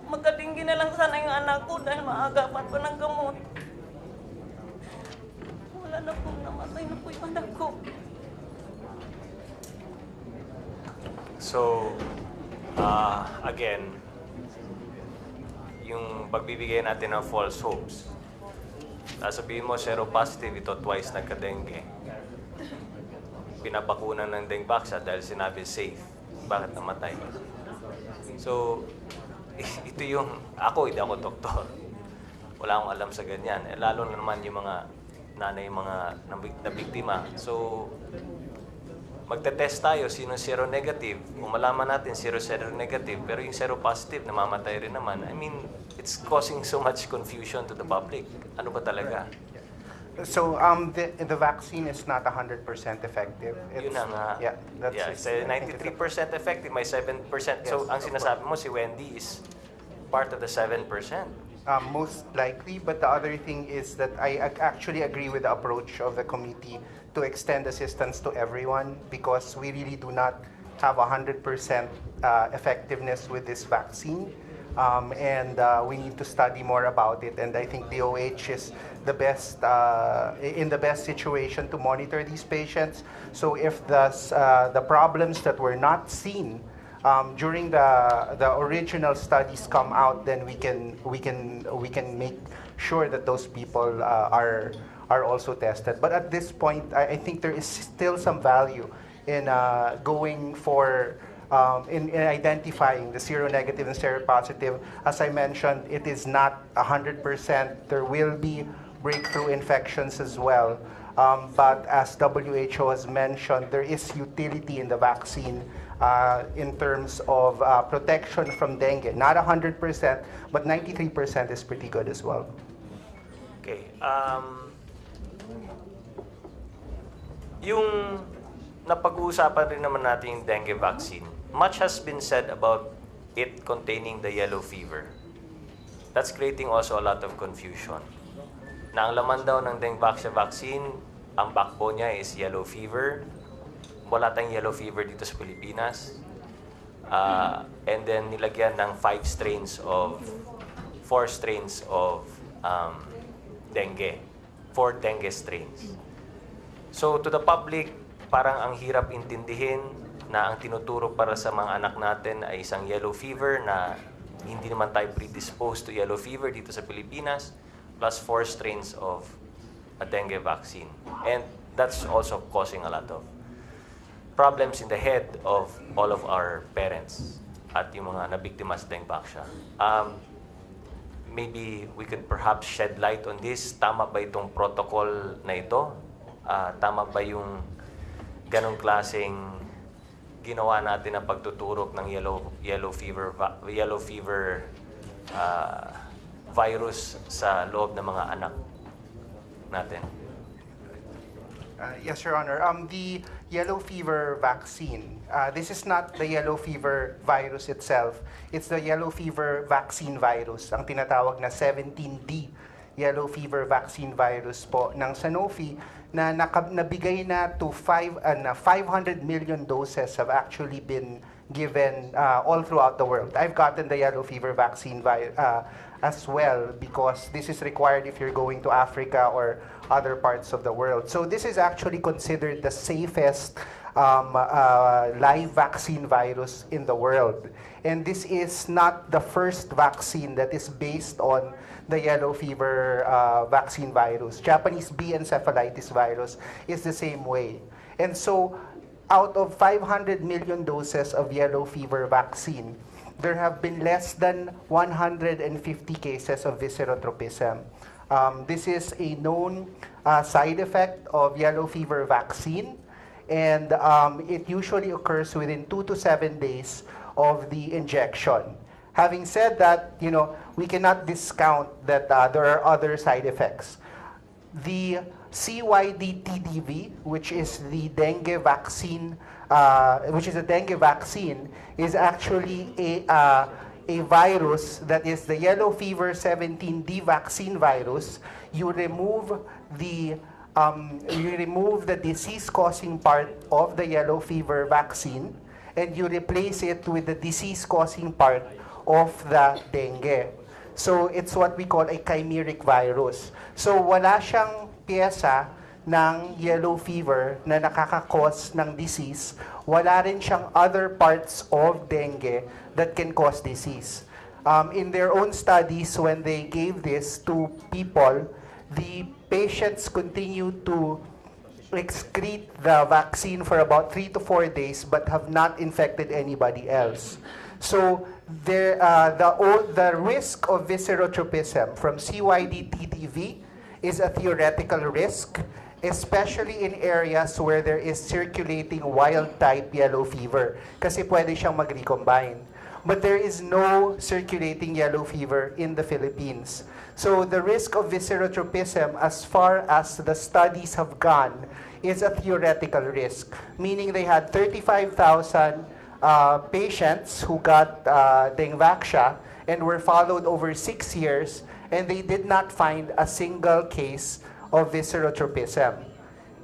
Magkadinggi na lang sana yung anak ko dahil maagapan pa ng gamot. Wala na po, namatay na po yung anak ko. So, again, yung pagbibigay natin ng false hopes. Sabihin mo, seropositive, ito twice nagka-dengue. Pinabakunan ng Dengvaxia dahil sinabi safe. Bakit namatay? So, ito yung, hindi ako doktor. Wala akong alam sa ganyan. Lalo na naman yung mga nanay, mga nabiktima. So, magte-test tayo sino seronegative. Kung malaman natin seronegative, pero yung seropositive, namamatay rin naman. I mean, it's causing so much confusion to the public. Ano ba talaga? So the vaccine is not 100% effective. Yun na nga. Yeah, that's Yeah, it's- so I think it's a- 93% effective, may 7%. So, Yes, ang of sinasabi mo, si Wendy is part of the 7%. Most likely, but the other thing is that I actually agree with the approach of the committee to extend assistance to everyone because we really do not have 100% effectiveness with this vaccine. And we need to study more about it. And I think DOH is the best in the best situation to monitor these patients. So if the problems that were not seen during the original studies come out, then we can make sure that those people are also tested. But at this point, I think there is still some value in going for in identifying the seronegative and seropositive. As I mentioned, it is not 100%. There will be breakthrough infections as well. But as WHO has mentioned, there is utility in the vaccine in terms of protection from dengue. Not 100%, but 93% is pretty good as well. Okay. Yung napag-uusapan rin naman natin yung dengue vaccine, much has been said about it containing the yellow fever. That's creating also a lot of confusion. Na ang laman daw ng dengue vaccine, ang backbone niya is yellow fever. Wala tayong yellow fever dito sa Pilipinas. And then nilagyan ng 4 strains of dengue. 4 dengue strains. So to the public, parang ang hirap intindihin na ang tinuturo para sa mga anak natin ay isang yellow fever na hindi naman tayo predisposed to yellow fever dito sa Pilipinas, plus 4 strains of a dengue vaccine. And that's also causing a lot of problems in the head of all of our parents at yung mga nabiktima sa dengue vaccine. Maybe we could perhaps shed light on this. Tama ba itong protocol na ito? Tama ba yung ganong klaseng ginawa natin ang pagtuturok ng yellow fever virus sa loob ng mga anak natin? Yes, Your Honor. The yellow fever vaccine, this is not the yellow fever virus itself. It's the yellow fever vaccine virus, ang tinatawag na 17D yellow fever vaccine virus po ng Sanofi na nabigay na to 500 million doses have actually been given all throughout the world. I've gotten the yellow fever vaccine as well because this is required if you're going to Africa or other parts of the world. So this is actually considered the safest live vaccine virus in the world. And this is not the first vaccine that is based on the yellow fever vaccine virus. Japanese bee encephalitis virus is the same way. And so, out of 500 million doses of yellow fever vaccine, there have been less than 150 cases of viscerotropism. This is a known side effect of yellow fever vaccine, and it usually occurs within 2 to 7 days of the injection. Having said that, we cannot discount that there are other side effects. The CYD-TDV, which is the dengue vaccine, is actually a virus that is the yellow fever 17D vaccine virus. You remove the disease-causing part of the yellow fever vaccine, and you replace it with the disease-causing part of the dengue. So it's what we call a chimeric virus. So wala siyang piyesa ng yellow fever na nakaka-cause ng disease. Wala rin siyang other parts of dengue that can cause disease. In their own studies, when they gave this to people, the patients continued to excrete the vaccine for about 3 to 4 days but have not infected anybody else. So the risk of viscerotropism from CYD-TDV is a theoretical risk, especially in areas where there is circulating wild-type yellow fever kasi pwede siyang mag-recombine. but there is no circulating yellow fever in the Philippines. So the risk of viscerotropism, as far as the studies have gone, is a theoretical risk, meaning they had 35,000 patients who got Dengvaxia and were followed over 6 years, and they did not find a single case of viscerotropism.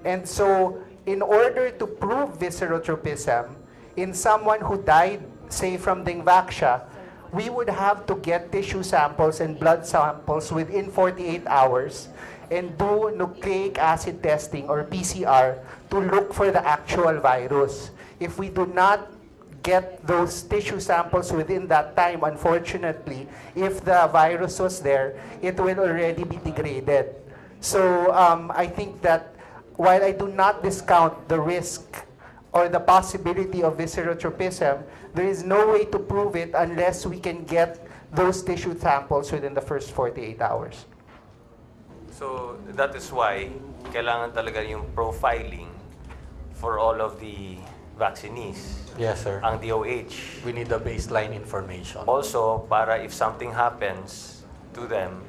And so, in order to prove viscerotropism in someone who died, say from Dengvaxia, we would have to get tissue samples and blood samples within 48 hours and do nucleic acid testing or PCR to look for the actual virus. If we do not get those tissue samples within that time, unfortunately, if the virus was there, it will already be degraded. So I think that while I do not discount the risk or the possibility of viscerotropism, there is no way to prove it unless we can get those tissue samples within the first 48 hours. So that is why kailangan talaga yung profiling for all of the vaccinees. Yes, sir. Ang DOH. We need the baseline information. Also, para if something happens to them,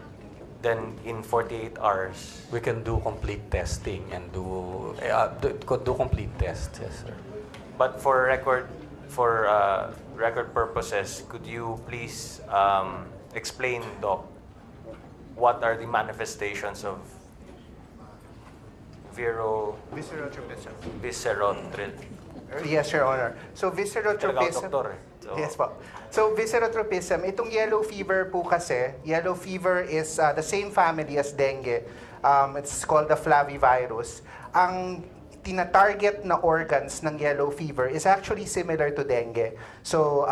then in 48 hours, We can do complete testing and do complete tests. Yes, sir. but for record purposes, could you please explain, Doc, what are the manifestations of Viscerotropism. viscerotropism? Yes, Your Honor. So viscerotropism. Doktor eh. So, Yes po. So viscerotropism, itong yellow fever po kasi, yellow fever is the same family as dengue. It's called the flavivirus. Ang tina-target na organs ng yellow fever is actually similar to dengue. So,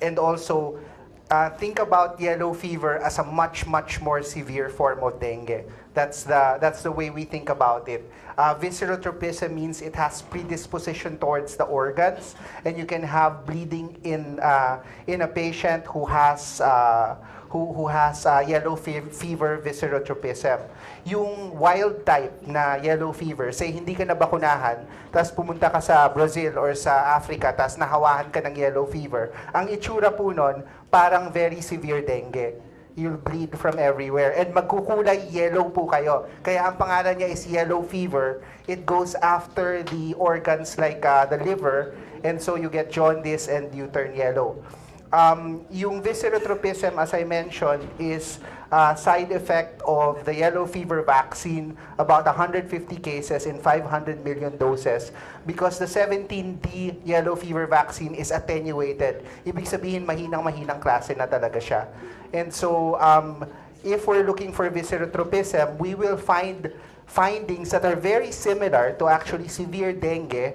and also, think about yellow fever as a much more severe form of dengue. That's the way we think about it. Viscerotropism means it has predisposition towards the organs, and you can have bleeding in a patient who has yellow fever viscerotropism. Yung wild type na yellow fever, say hindi ka nabakunahan, tapos pumunta ka sa Brazil or sa Africa, tapos nahawahan ka ng yellow fever, ang itsura po nun, parang very severe dengue. You'll bleed from everywhere. And magkukulay yellow po kayo. Kaya ang pangalan niya is yellow fever. It goes after the organs like the liver, and so you get jaundice and you turn yellow. Yung viscerotropism, as I mentioned, is a side effect of the yellow fever vaccine, about 150 cases in 500 million doses, because the 17D yellow fever vaccine is attenuated. Ibig sabihin, mahinang klase na talaga siya. And so, if we're looking for viscerotropism, we will find findings that are very similar to actually severe dengue,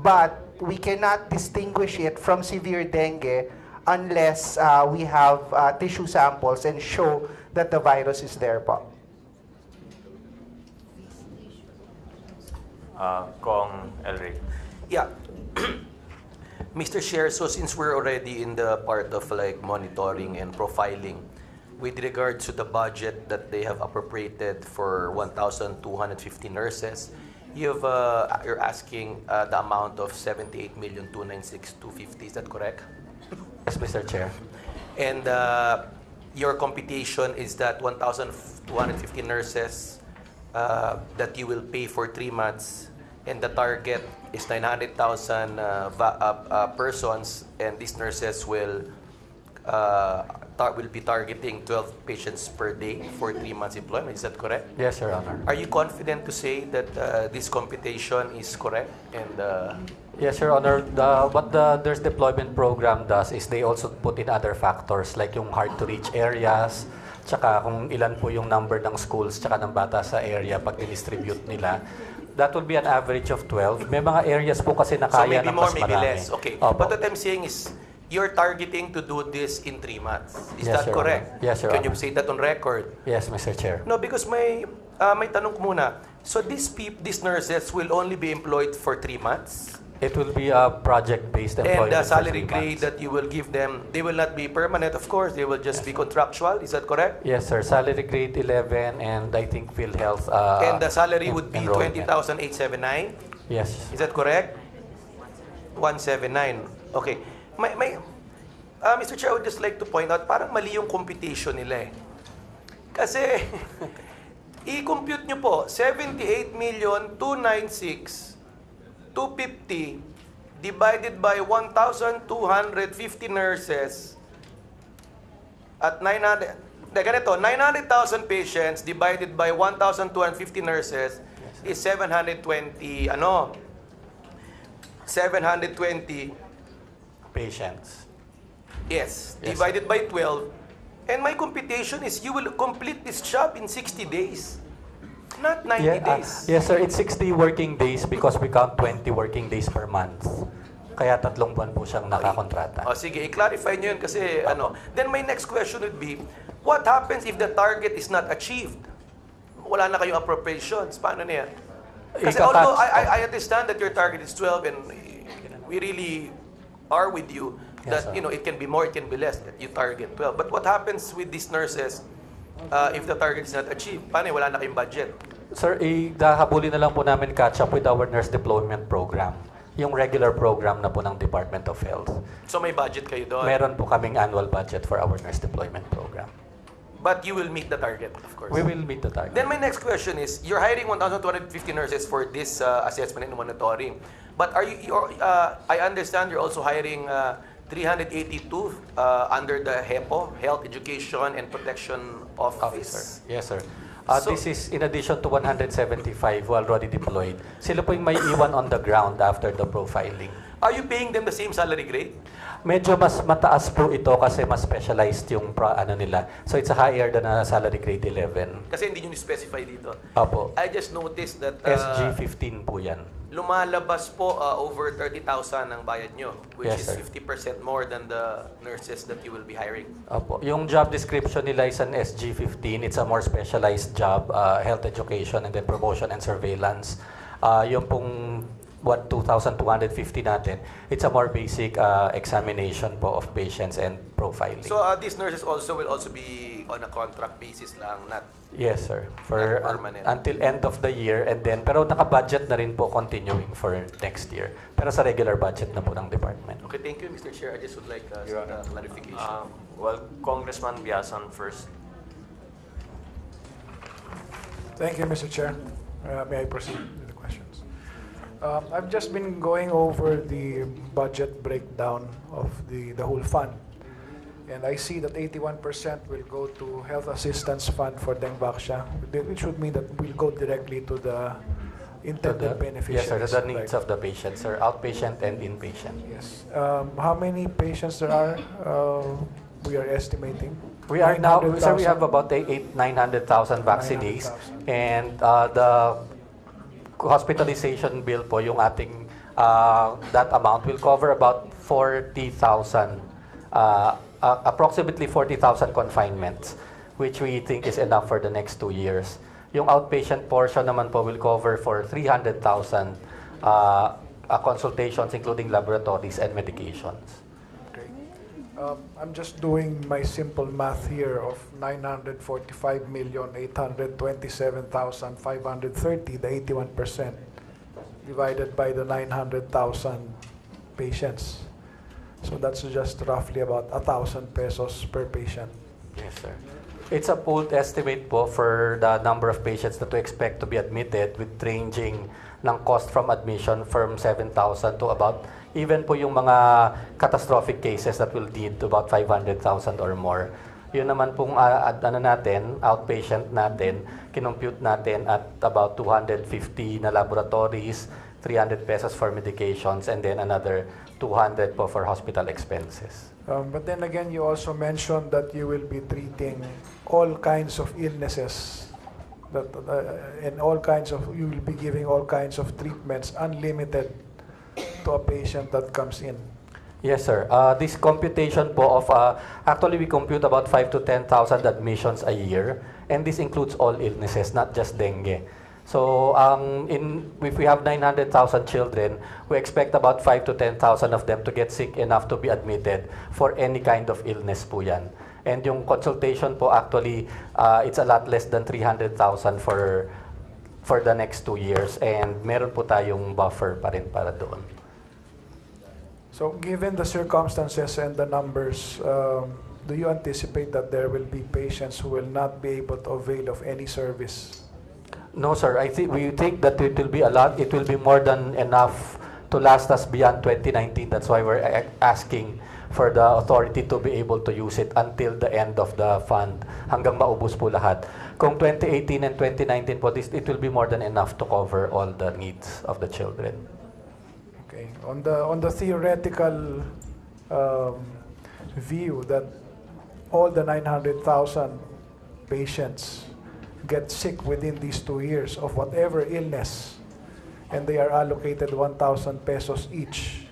but we cannot distinguish it from severe dengue unless we have tissue samples and show that the virus is there po. Kong Elric. Yeah. Mr. Chair, so since we're already in the part of like monitoring and profiling, with regards to the budget that they have appropriated for 1,250 nurses, you're asking the amount of 78,296,250. Is that correct? Yes, Mr. Chair. And your computation is that 1,250 nurses that you will pay for 3 months, and the target is 900,000 persons, and these nurses will be targeting 12 patients per day for 3 months employment. Is that correct? Yes, Your Honor. Are you confident to say that this computation is correct? And Yes, Your Honor. What there's deployment program does is they also put in other factors like yung hard-to-reach areas, tsaka kung ilan po yung number ng schools, tsaka ng bata sa area pag distribute nila. That will be an average of 12. May mga areas po kasi na so kaya maybe ng more, mas maybe marami. less. Okay. Opo. But what I'm saying is, you're targeting to do this in 3 months. Is Yes, that Your correct? Honor. Yes, Your Can you Honor. say that on record? Yes, Mr. Chair. No, because may tanong ko muna. So these nurses will only be employed for 3 months? It will be a project-based employment. And the for salary 3 grade months. that you will give them, they will not be permanent, of course. They will just be contractual. Is that correct? Yes, sir. Salary grade 11, and I think PhilHealth. And the salary would be enrollment. 20,879. Yes. Is that correct? 179. Okay. Mr. Chair, I would just like to point out, parang mali yung computation nila eh. Kasi, i-compute nyo po, 78,296,250 divided by 1,250 nurses at 900, ganito, 900,000 patients divided by 1,250 nurses is 720, 720, Patients. yes, Yes, divided by 12. And my computation is you will complete this job in 60 days, not 90 days. Yes, sir. It's 60 working days because we count 20 working days per month. Kaya 3 buwan po siyang nakakontrata. O sige, i-clarify nyo yun kasi Then my next question would be, what happens if the target is not achieved? Wala na kayong appropriations. Paano na yan? Kasi although I understand that your target is 12 and we really are with you, Yes, that sir. it can be more, it can be less, that you target 12. But what happens with these nurses if the target is not achieved? Paano wala na kayong budget? Sir, dahabulin na lang po namin catch up with our nurse deployment program. Yung regular program na po ng Department of Health. So may budget kayo doon? Meron po kaming annual budget for our nurse deployment program. But you will meet the target, of course. We will meet the target. Then my next question is, you're hiring 1,250 nurses for this assessment and monitoring. But I understand you're also hiring 382 under the HEPO, Health Education and Protection Office. Yes, sir. So- This is in addition to 175 who already deployed. Sila po yung may iwan on the ground after the profiling. Are you paying them the same salary grade? Medyo mas mataas po ito kasi mas specialized yung nila. So it's higher than a salary grade 11. Kasi hindi nyo ni-specify dito. Opo. I just noticed that SG15 po yan. lumalabas po over 30,000 ang bayad nyo, which Yes, is sir. 50% more than the nurses that you will be hiring. Opo. Yung job description nila is an SG15. It's a more specialized job, health education and then promotion and surveillance. Yung pong 2,250 natin, it's a more basic examination po of patients and profiling. So these nurses will also be on a contract basis lang, not Yes, sir. For Not permanent. until end of the year and then pero naka-budget na rin po continuing for next year. Pero sa regular budget na po ng department. Okay, thank you, Mr. Chair. I just would like clarification. Well, Congressman Biasan first. Thank you, Mr. Chair. May I proceed with the questions? I've just been going over the budget breakdown of the whole fund. And I see that 81% will go to Health Assistance Fund for Dengbaksha, which would mean that we'll go directly to the intended Yes, sir. beneficiaries. To the needs right? of the patients, sir. Outpatient and inpatient. Yes. How many patients there are, we are estimating? We are now, sir, we 900,000? have about 900,000 vaccinees. 900,000. And the hospitalization bill po, yung ating, that amount will cover about 40,000, approximately 40,000 confinements, which we think is enough for the next 2 years. Yung outpatient portion naman po will cover for 300,000 consultations, including laboratories and medications. Okay. I'm just doing my simple math here of 945,827,530, the 81%, divided by the 900,000 patients. So that's just roughly about 1,000 pesos per patient. Yes, sir. It's a pooled estimate po for the number of patients that we expect to be admitted with ranging ng cost from admission from 7,000 to about, even po yung mga catastrophic cases that will need to about 500,000 or more. Yun naman pong outpatient natin, kinompute natin at about 250 na laboratories, 300 pesos for medications, and then another 200 po for hospital expenses. But then again, you also mentioned that you will be treating all kinds of illnesses, that and you will be giving all kinds of treatments unlimited to a patient that comes in. Yes, sir. This computation po of, actually we compute about 5 to 10,000 admissions a year, and this includes all illnesses, not just dengue. So, if we have 900,000 children, we expect about 5 to 10,000 of them to get sick enough to be admitted for any kind of illness po yan. And yung consultation po actually, it's a lot less than 300,000 for the next 2 years. And meron po tayong buffer pa rin para doon. So given the circumstances and the numbers, do you anticipate that there will be patients who will not be able to avail of any service? No, sir. We think that it will be a lot. It will be more than enough to last us beyond 2019. That's why we're asking for the authority to be able to use it until the end of the fund, hanggang maubos po lahat. Kung 2018 and 2019 po, it will be more than enough to cover all the needs of the children. Okay. On the theoretical view that all the 900,000 patients get sick within these 2 years of whatever illness, and they are allocated 1,000 pesos each,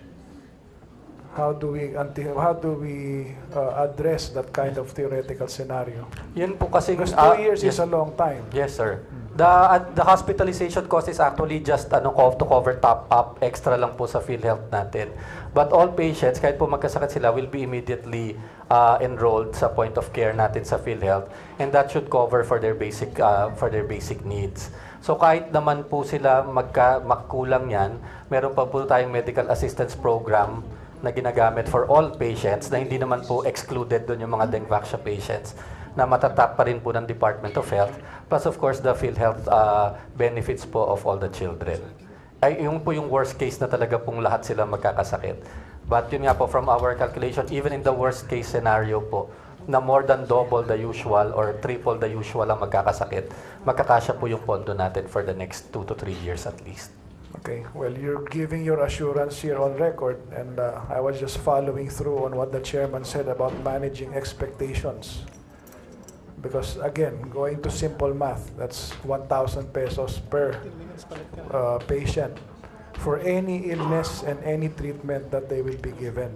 how do we address that kind of theoretical scenario? Yun po kasi Because 2 years yes. is a long time. Yes, sir. The hospitalization cost is actually just to cover top up, extra lang po sa PhilHealth natin. But all patients, kahit po magkasakit sila, will be immediately enrolled sa point of care natin sa PhilHealth, and that should cover for their basic needs. So kahit naman po sila magkulang yan, meron pa po tayong medical assistance program na ginagamit for all patients na hindi naman po excluded doon yung mga Dengvaxia patients na matatap pa rin po ng Department of Health. Plus, of course, the PhilHealth benefits po of all the children. Ay, yung po yung worst case na talaga pong lahat sila magkakasakit. But yun nga po, from our calculation, even in the worst case scenario po, na more than double the usual or triple the usual ang magkakasakit, magkakasya po yung pondo natin for the next 2 to 3 years at least. Okay, well, you're giving your assurance here on record, and I was just following through on what the chairman said about managing expectations. Because again, going to simple math, that's 1,000 pesos per patient for any illness and any treatment that they will be given.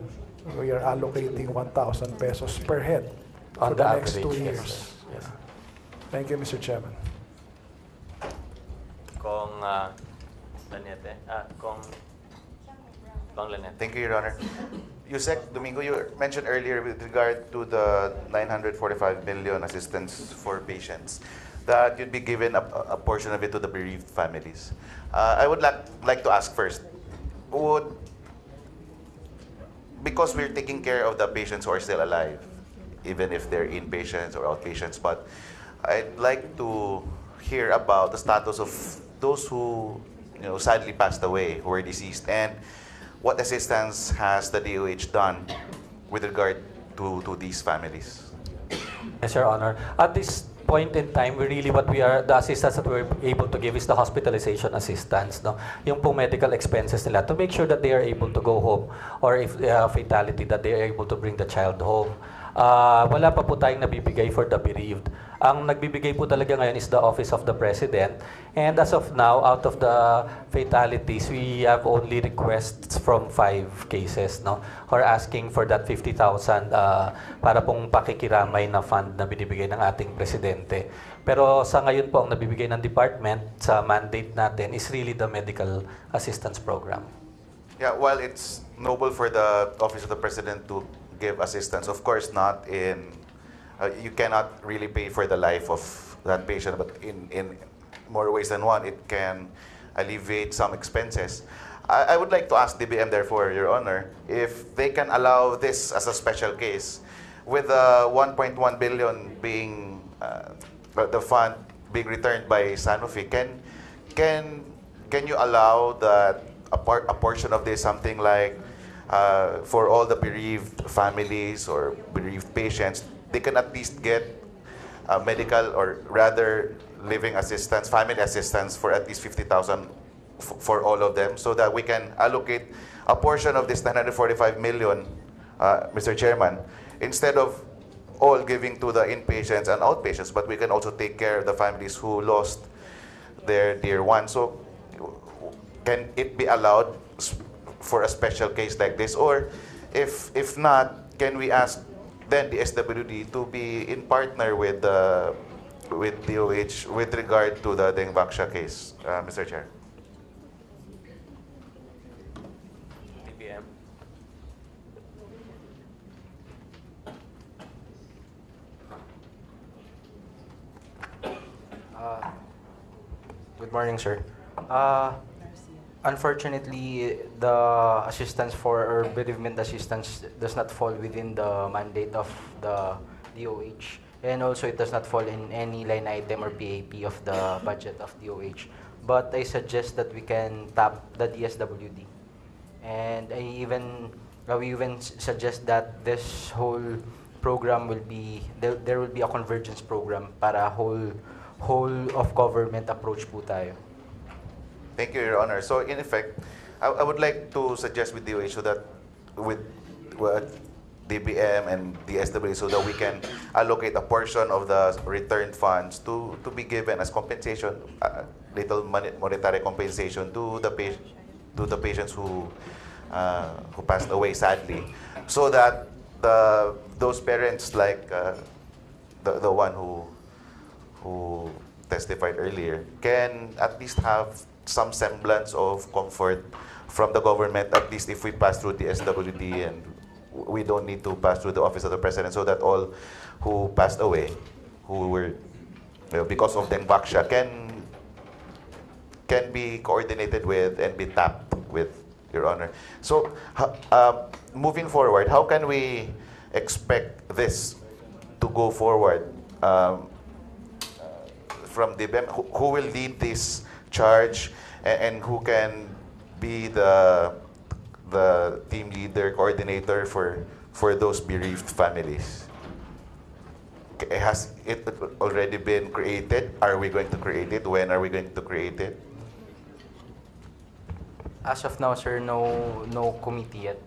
We are allocating 1,000 pesos per head for On the the next 2 average, yes, years. sir. Yes. Thank you, Mr. Chairman. Kung Lanete, Kung Lanete. Thank you, Your Honor. Yusek Domingo, you mentioned earlier with regard to the 945 million assistance for patients that you'd be given a portion of it to the bereaved families. I would like to ask first, because we're taking care of the patients who are still alive, even if they're inpatients or outpatients, but I'd like to hear about the status of those who sadly passed away, who were deceased, and what assistance has the DOH done with regard to these families? Yes, Your Honor. At this point in time, the assistance that we're able to give is the hospitalization assistance, no? Yung pong medical expenses nila to make sure that they are able to go home, or if they have fatality, that they are able to bring the child home. Wala pa po tayong nabibigay for the bereaved. Ang nagbibigay po talaga ngayon is the Office of the President. And as of now, out of the fatalities, we have only requests from 5 cases, no? Or asking for that 50,000 para pong pakikiramay na fund na binibigay ng ating Presidente. Pero sa ngayon po, ang nabibigay ng department sa mandate natin is really the medical assistance program. Yeah, while it's noble for the Office of the President to give assistance, of course not in, you cannot really pay for the life of that patient, but in more ways than one, it can alleviate some expenses. I would like to ask DBM, therefore, Your Honor, if they can allow this as a special case, with the 1.1 billion being, the fund being returned by Sanofi, can you allow that a portion of this, something like for all the bereaved families or bereaved patients, they can at least get medical or rather living assistance, family assistance for at least 50,000 for all of them, so that we can allocate a portion of this 945 million, Mr. Chairman, instead of all giving to the inpatients and outpatients, but we can also take care of the families who lost their dear ones. So can it be allowed for a special case like this? Or if not, can we ask then the SWD to be in partner with DOH with regard to the Dengvaxia case, Mr. Chair? DBM. Good morning, sir. Unfortunately, the assistance for or bereavement assistance does not fall within the mandate of the DOH, and also it does not fall in any line item or PAP of the budget of DOH. But I suggest that we can tap the DSWD, and we even suggest that this whole program will be there will be a convergence program para whole of government approach po tayo. Thank you, Your Honor. So in effect, I would like to suggest with DOH so that with DBM and DSW so that we can allocate a portion of the returned funds to be given as compensation, little monetary compensation to the patients who passed away sadly, so that those parents like the one who testified earlier can at least have some semblance of comfort from the government, at least if we pass through the SWD and we don't need to pass through the Office of the President, so that all who passed away, who were because of Dengbaksha, can be coordinated with and be tapped with, Your Honor. So, moving forward, how can we expect this to go forward from DBM? Who will lead this charge, and who can be the team leader, coordinator for those bereaved families? Has it already been created? Are we going to create it? When are we going to create it? As of now, sir, no committee yet.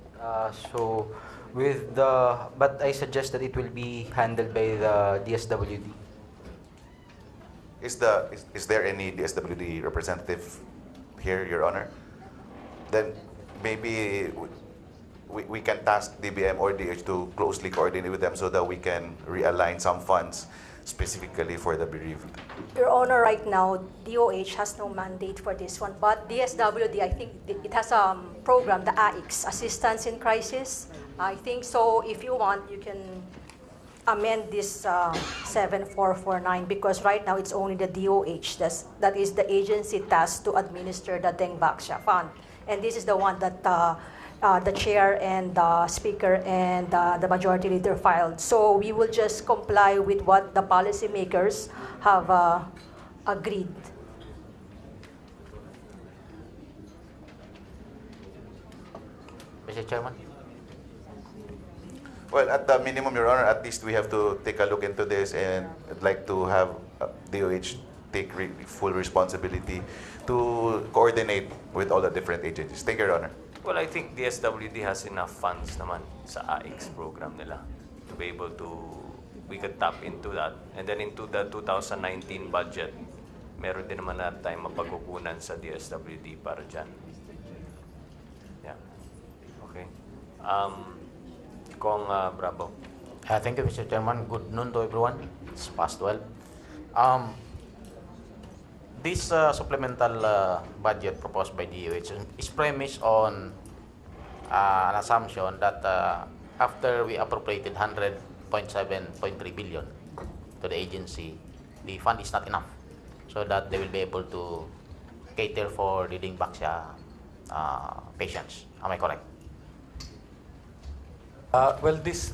But I suggest that it will be handled by the DSWD. Is there any DSWD representative here, Your Honor? Then maybe we can task DBM or DH to closely coordinate with them so that we can realign some funds specifically for the bereaved. Your Honor, right now, DOH has no mandate for this one, but DSWD, I think it has a program, the AICS, Assistance in Crisis. I think so. If you want, you can amend this 7449, because right now it's only the DOH that is the agency tasked to administer the Dengbaksha Fund. And this is the one that the chair and the speaker and the majority leader filed. So we will just comply with what the policymakers have agreed. Mr. Chairman. Well, at the minimum, Your Honor, at least we have to take a look into this, and I'd like to have DOH take full responsibility to coordinate with all the different agencies. Thank you, Your Honor. Well, I think DSWD has enough funds naman sa AICS program nila to be able to, we could tap into that. And then into the 2019 budget, meron din naman na tayong mapagkukunan sa DSWD para dyan. Yeah. Okay. Kong Bravo. Thank you, Mr. Chairman. Good noon to everyone. It's past 12. This supplemental budget proposed by DOH is premised on an assumption that after we appropriated 100.7.3 billion to the agency, the fund is not enough, so that they will be able to cater for the Dengbaksha patients. Am I correct? Well, this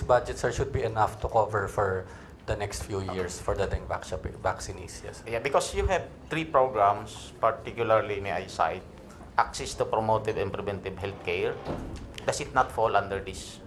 budget, sir, should be enough to cover for the next few years for the Dengbaksha vaccinees, yes. Yeah, because you have 3 programs, particularly may I cite, access to promotive and preventive health care. Does it not fall under these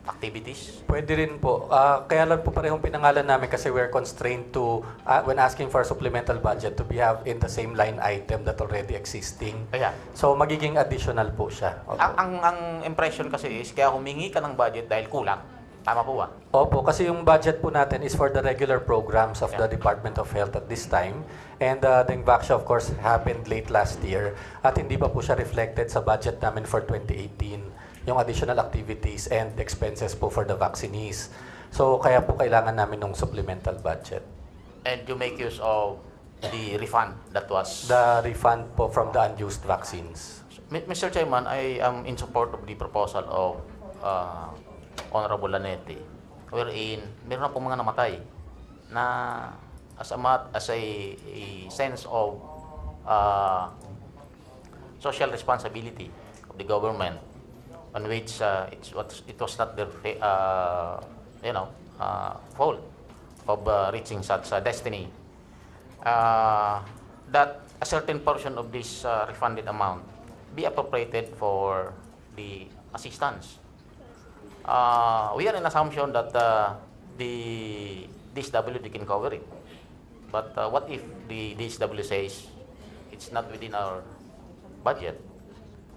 activities? Pwede rin po. Kaya lang po parehong pinangalan namin kasi we're constrained to, when asking for a supplemental budget, to be have in the same line item that already existing. Yeah. So, magiging additional po siya. Opo. Ang impression kasi is, kaya humingi ka ng budget dahil kulang. Tama po ba? Opo, kasi yung budget po natin is for the regular programs of the Department of Health at this time. And Dengbaksha, of course, happened late last year. At hindi pa po siya reflected sa budget namin for 2018, yung additional activities and expenses po for the vaccinees. So, kaya po kailangan namin ng supplemental budget. And you make use of the refund that was... The refund po from the unused vaccines. Mr. Chairman, I am in support of the proposal of Honorable Lanete, wherein meron na pong mga namatay na as a sense of social responsibility of the government, on which it was not their fault of reaching such a destiny. That a certain portion of this refunded amount be appropriated for the assistance. We are in assumption that the DSWD can cover it. But what if the DSW says it's not within our budget?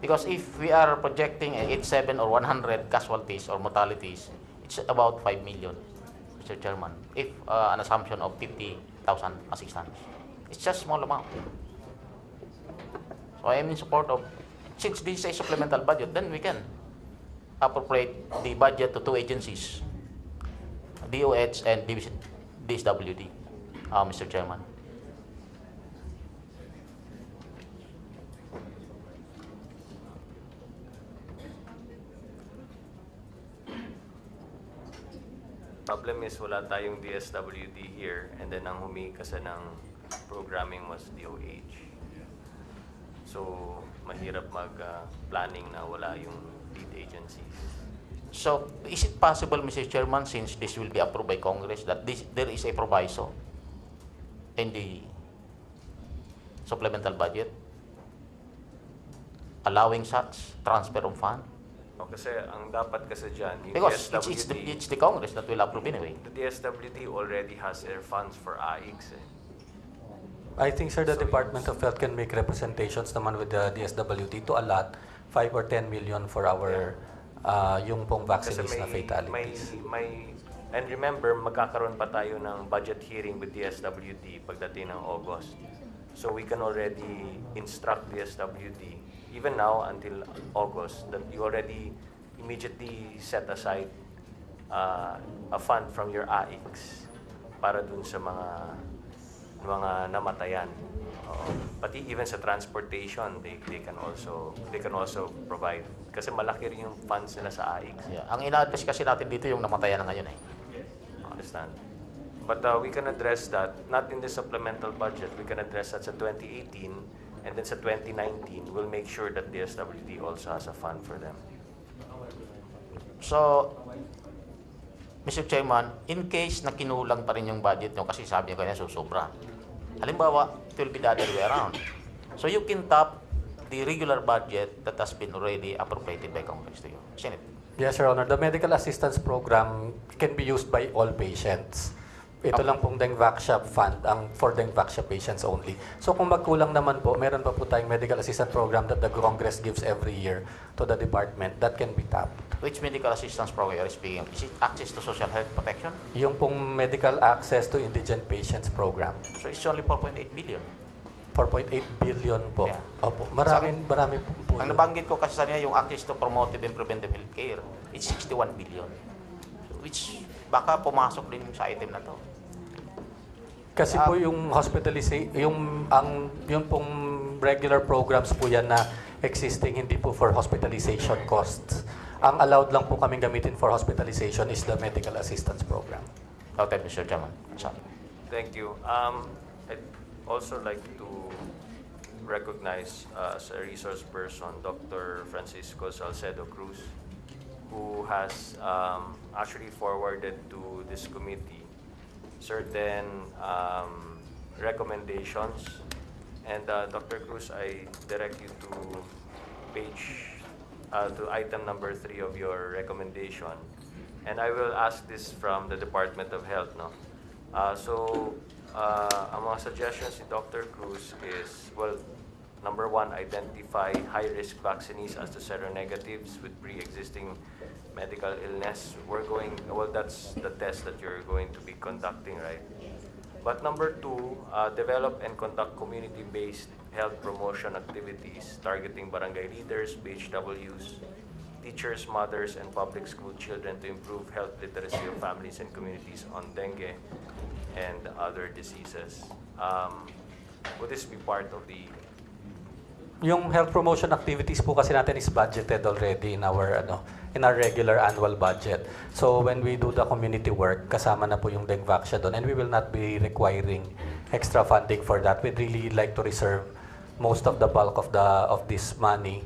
Because if we are projecting 87 or 100 casualties or mortalities, it's about 5 million, Mr. Chairman, if an assumption of 50,000 assistance. It's just a small amount. So I am in support of, since this is a supplemental budget, then we can appropriate the budget to two agencies, DOH and DSWD, Mr. Chairman. Problem is wala tayong DSWD here, and then ang humingi kasi ng programming was DOH. So, mahirap mag-planning na wala yung lead agencies. So, is it possible, Mr. Chairman, since this will be approved by Congress, that there is a proviso in the supplemental budget allowing such transfer of fund? O, kasi ang dapat kasi dyan, yung Because DSWD, it's the Congress that will approve anyway. the DSWD already has their funds for AIX. I think, sir, the Department of Health can make representations naman with the DSWD to allot 5 or 10 million for our yung pong vaccines na fatalities. And remember, magkakaroon pa tayo ng budget hearing with DSWD pagdating ng August. So we can already instruct DSWD, even now until August, that you already immediately set aside a fund from your AIX para dun sa mga namatayan. Pati even sa transportation, they can also provide, kasi malaki rin yung funds nila sa AIX. Yeah. Ang ina-address kasi natin dito yung namatayan na ngayon eh. Understand? But we can address that, not in the supplemental budget. We can address that sa 2018, and then sa 2019, we'll make sure that the DSWD also has a fund for them. So, Mr. Chairman, in case na kinulang pa rin yung budget nyo, kasi sabi nyo kanya susobra. Halimbawa, it will be the other way around. So you can tap the regular budget that has been already appropriated by Congress to you. Senate. Yes, Your Honor. The medical assistance program can be used by all patients. Ito lang pong Dengvaxia fund ang for Dengvaxia patients only. So kung magkulang naman po, meron pa po tayong medical assistance program that the Congress gives every year to the department that can be tapped. Which medical assistance program are you speaking of? Is it access to social health protection? Yung pong medical access to indigent patients program. So it's only 4.8 billion. 4.8 billion po. Yeah. Opo. Marami po. Ang nabanggit ko kasi sa niya yung access to promotive and preventive healthcare, it's 61 billion. Which baka pumasok din sa item na to. Kasi po yung hospitalization, yung pong regular programs po yan na existing, hindi po for hospitalization costs. Ang allowed lang po kaming gamitin for hospitalization is the medical assistance program. Okay, Mr. Chairman. Thank you. I'd also like to recognize as a resource person, Dr. Francisco Salcedo Cruz, who has actually forwarded to this committee certain recommendations. And Dr. Cruz, I direct you to item number 3 of your recommendation. And I will ask this from the Department of Health. No? Ang mga suggestions ni Dr. Cruz is, well, number 1, identify high-risk vaccinees as the seronegatives with pre-existing medical illness. That's the test that you're going to be conducting, right? But number 2, develop and conduct community-based health promotion activities targeting barangay leaders, BHWs, teachers, mothers, and public school children to improve health literacy of families and communities on dengue and other diseases. Would this be part of the... Yung health promotion activities po kasi natin is budgeted already in our regular annual budget. So when we do the community work, kasama na po yung Dengvaxia doon, and we will not be requiring extra funding for that. We'd really like to reserve most of the bulk of this money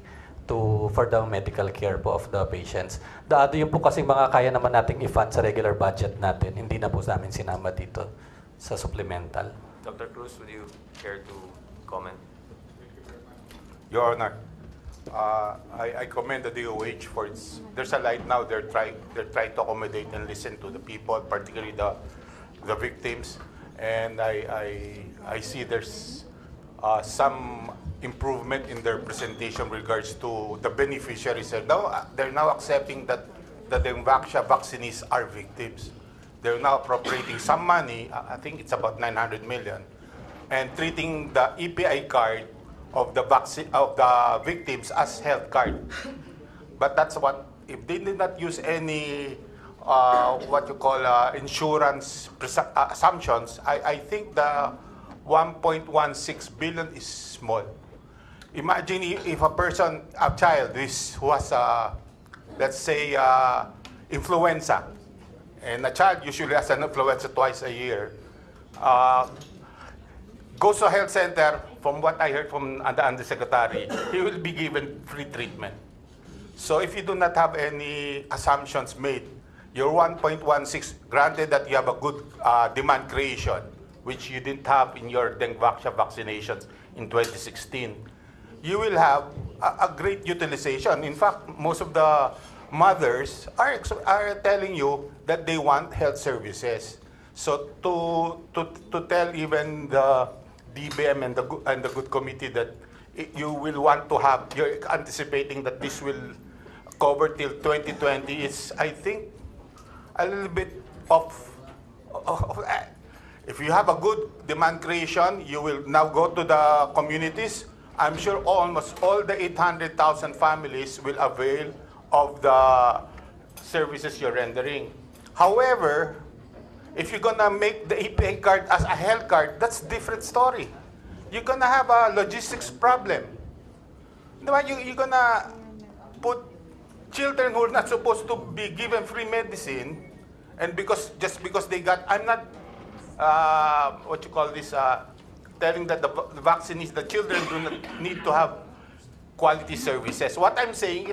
for the medical care po of the patients. Yung po kasi mga kaya naman nating i-fund sa regular budget natin, hindi na po sa amin sinama dito sa supplemental. Dr. Cruz, would you care to comment? Your Honor, I commend the DOH for its. There's a light now. They're trying to accommodate and listen to the people, particularly the victims, and I see there's some improvement in their presentation regards to the beneficiaries. And now they're now accepting that the vaccinees are victims. They're now appropriating some money. I think it's about 900 million, and treating the EPI card of the victims as health card. But that's what, if they did not use any what you call insurance assumptions, I think the 1.16 billion is small. Imagine if a child who has let's say influenza, and a child usually has an influenza twice a year, goes to a health center. From what I heard from the undersecretary, he will be given free treatment. So if you do not have any assumptions made, your 1.16, granted that you have a good demand creation, which you didn't have in your dengue vaccinations in 2016, you will have a great utilization. In fact, most of the mothers are telling you that they want health services. So to tell even the DBM and the good committee that you will want to have, you're anticipating that this will cover till 2020 is, I think, a little bit of if you have a good demand creation, you will now go to the communities. I'm sure almost all the 800,000 families will avail of the services you're rendering. However, if you're gonna make the EPA card as a health card, that's a different story. You're gonna have a logistics problem. You're gonna put children who are not supposed to be given free medicine, and just because they got, I'm not telling that the children do not need to have quality services. What I'm saying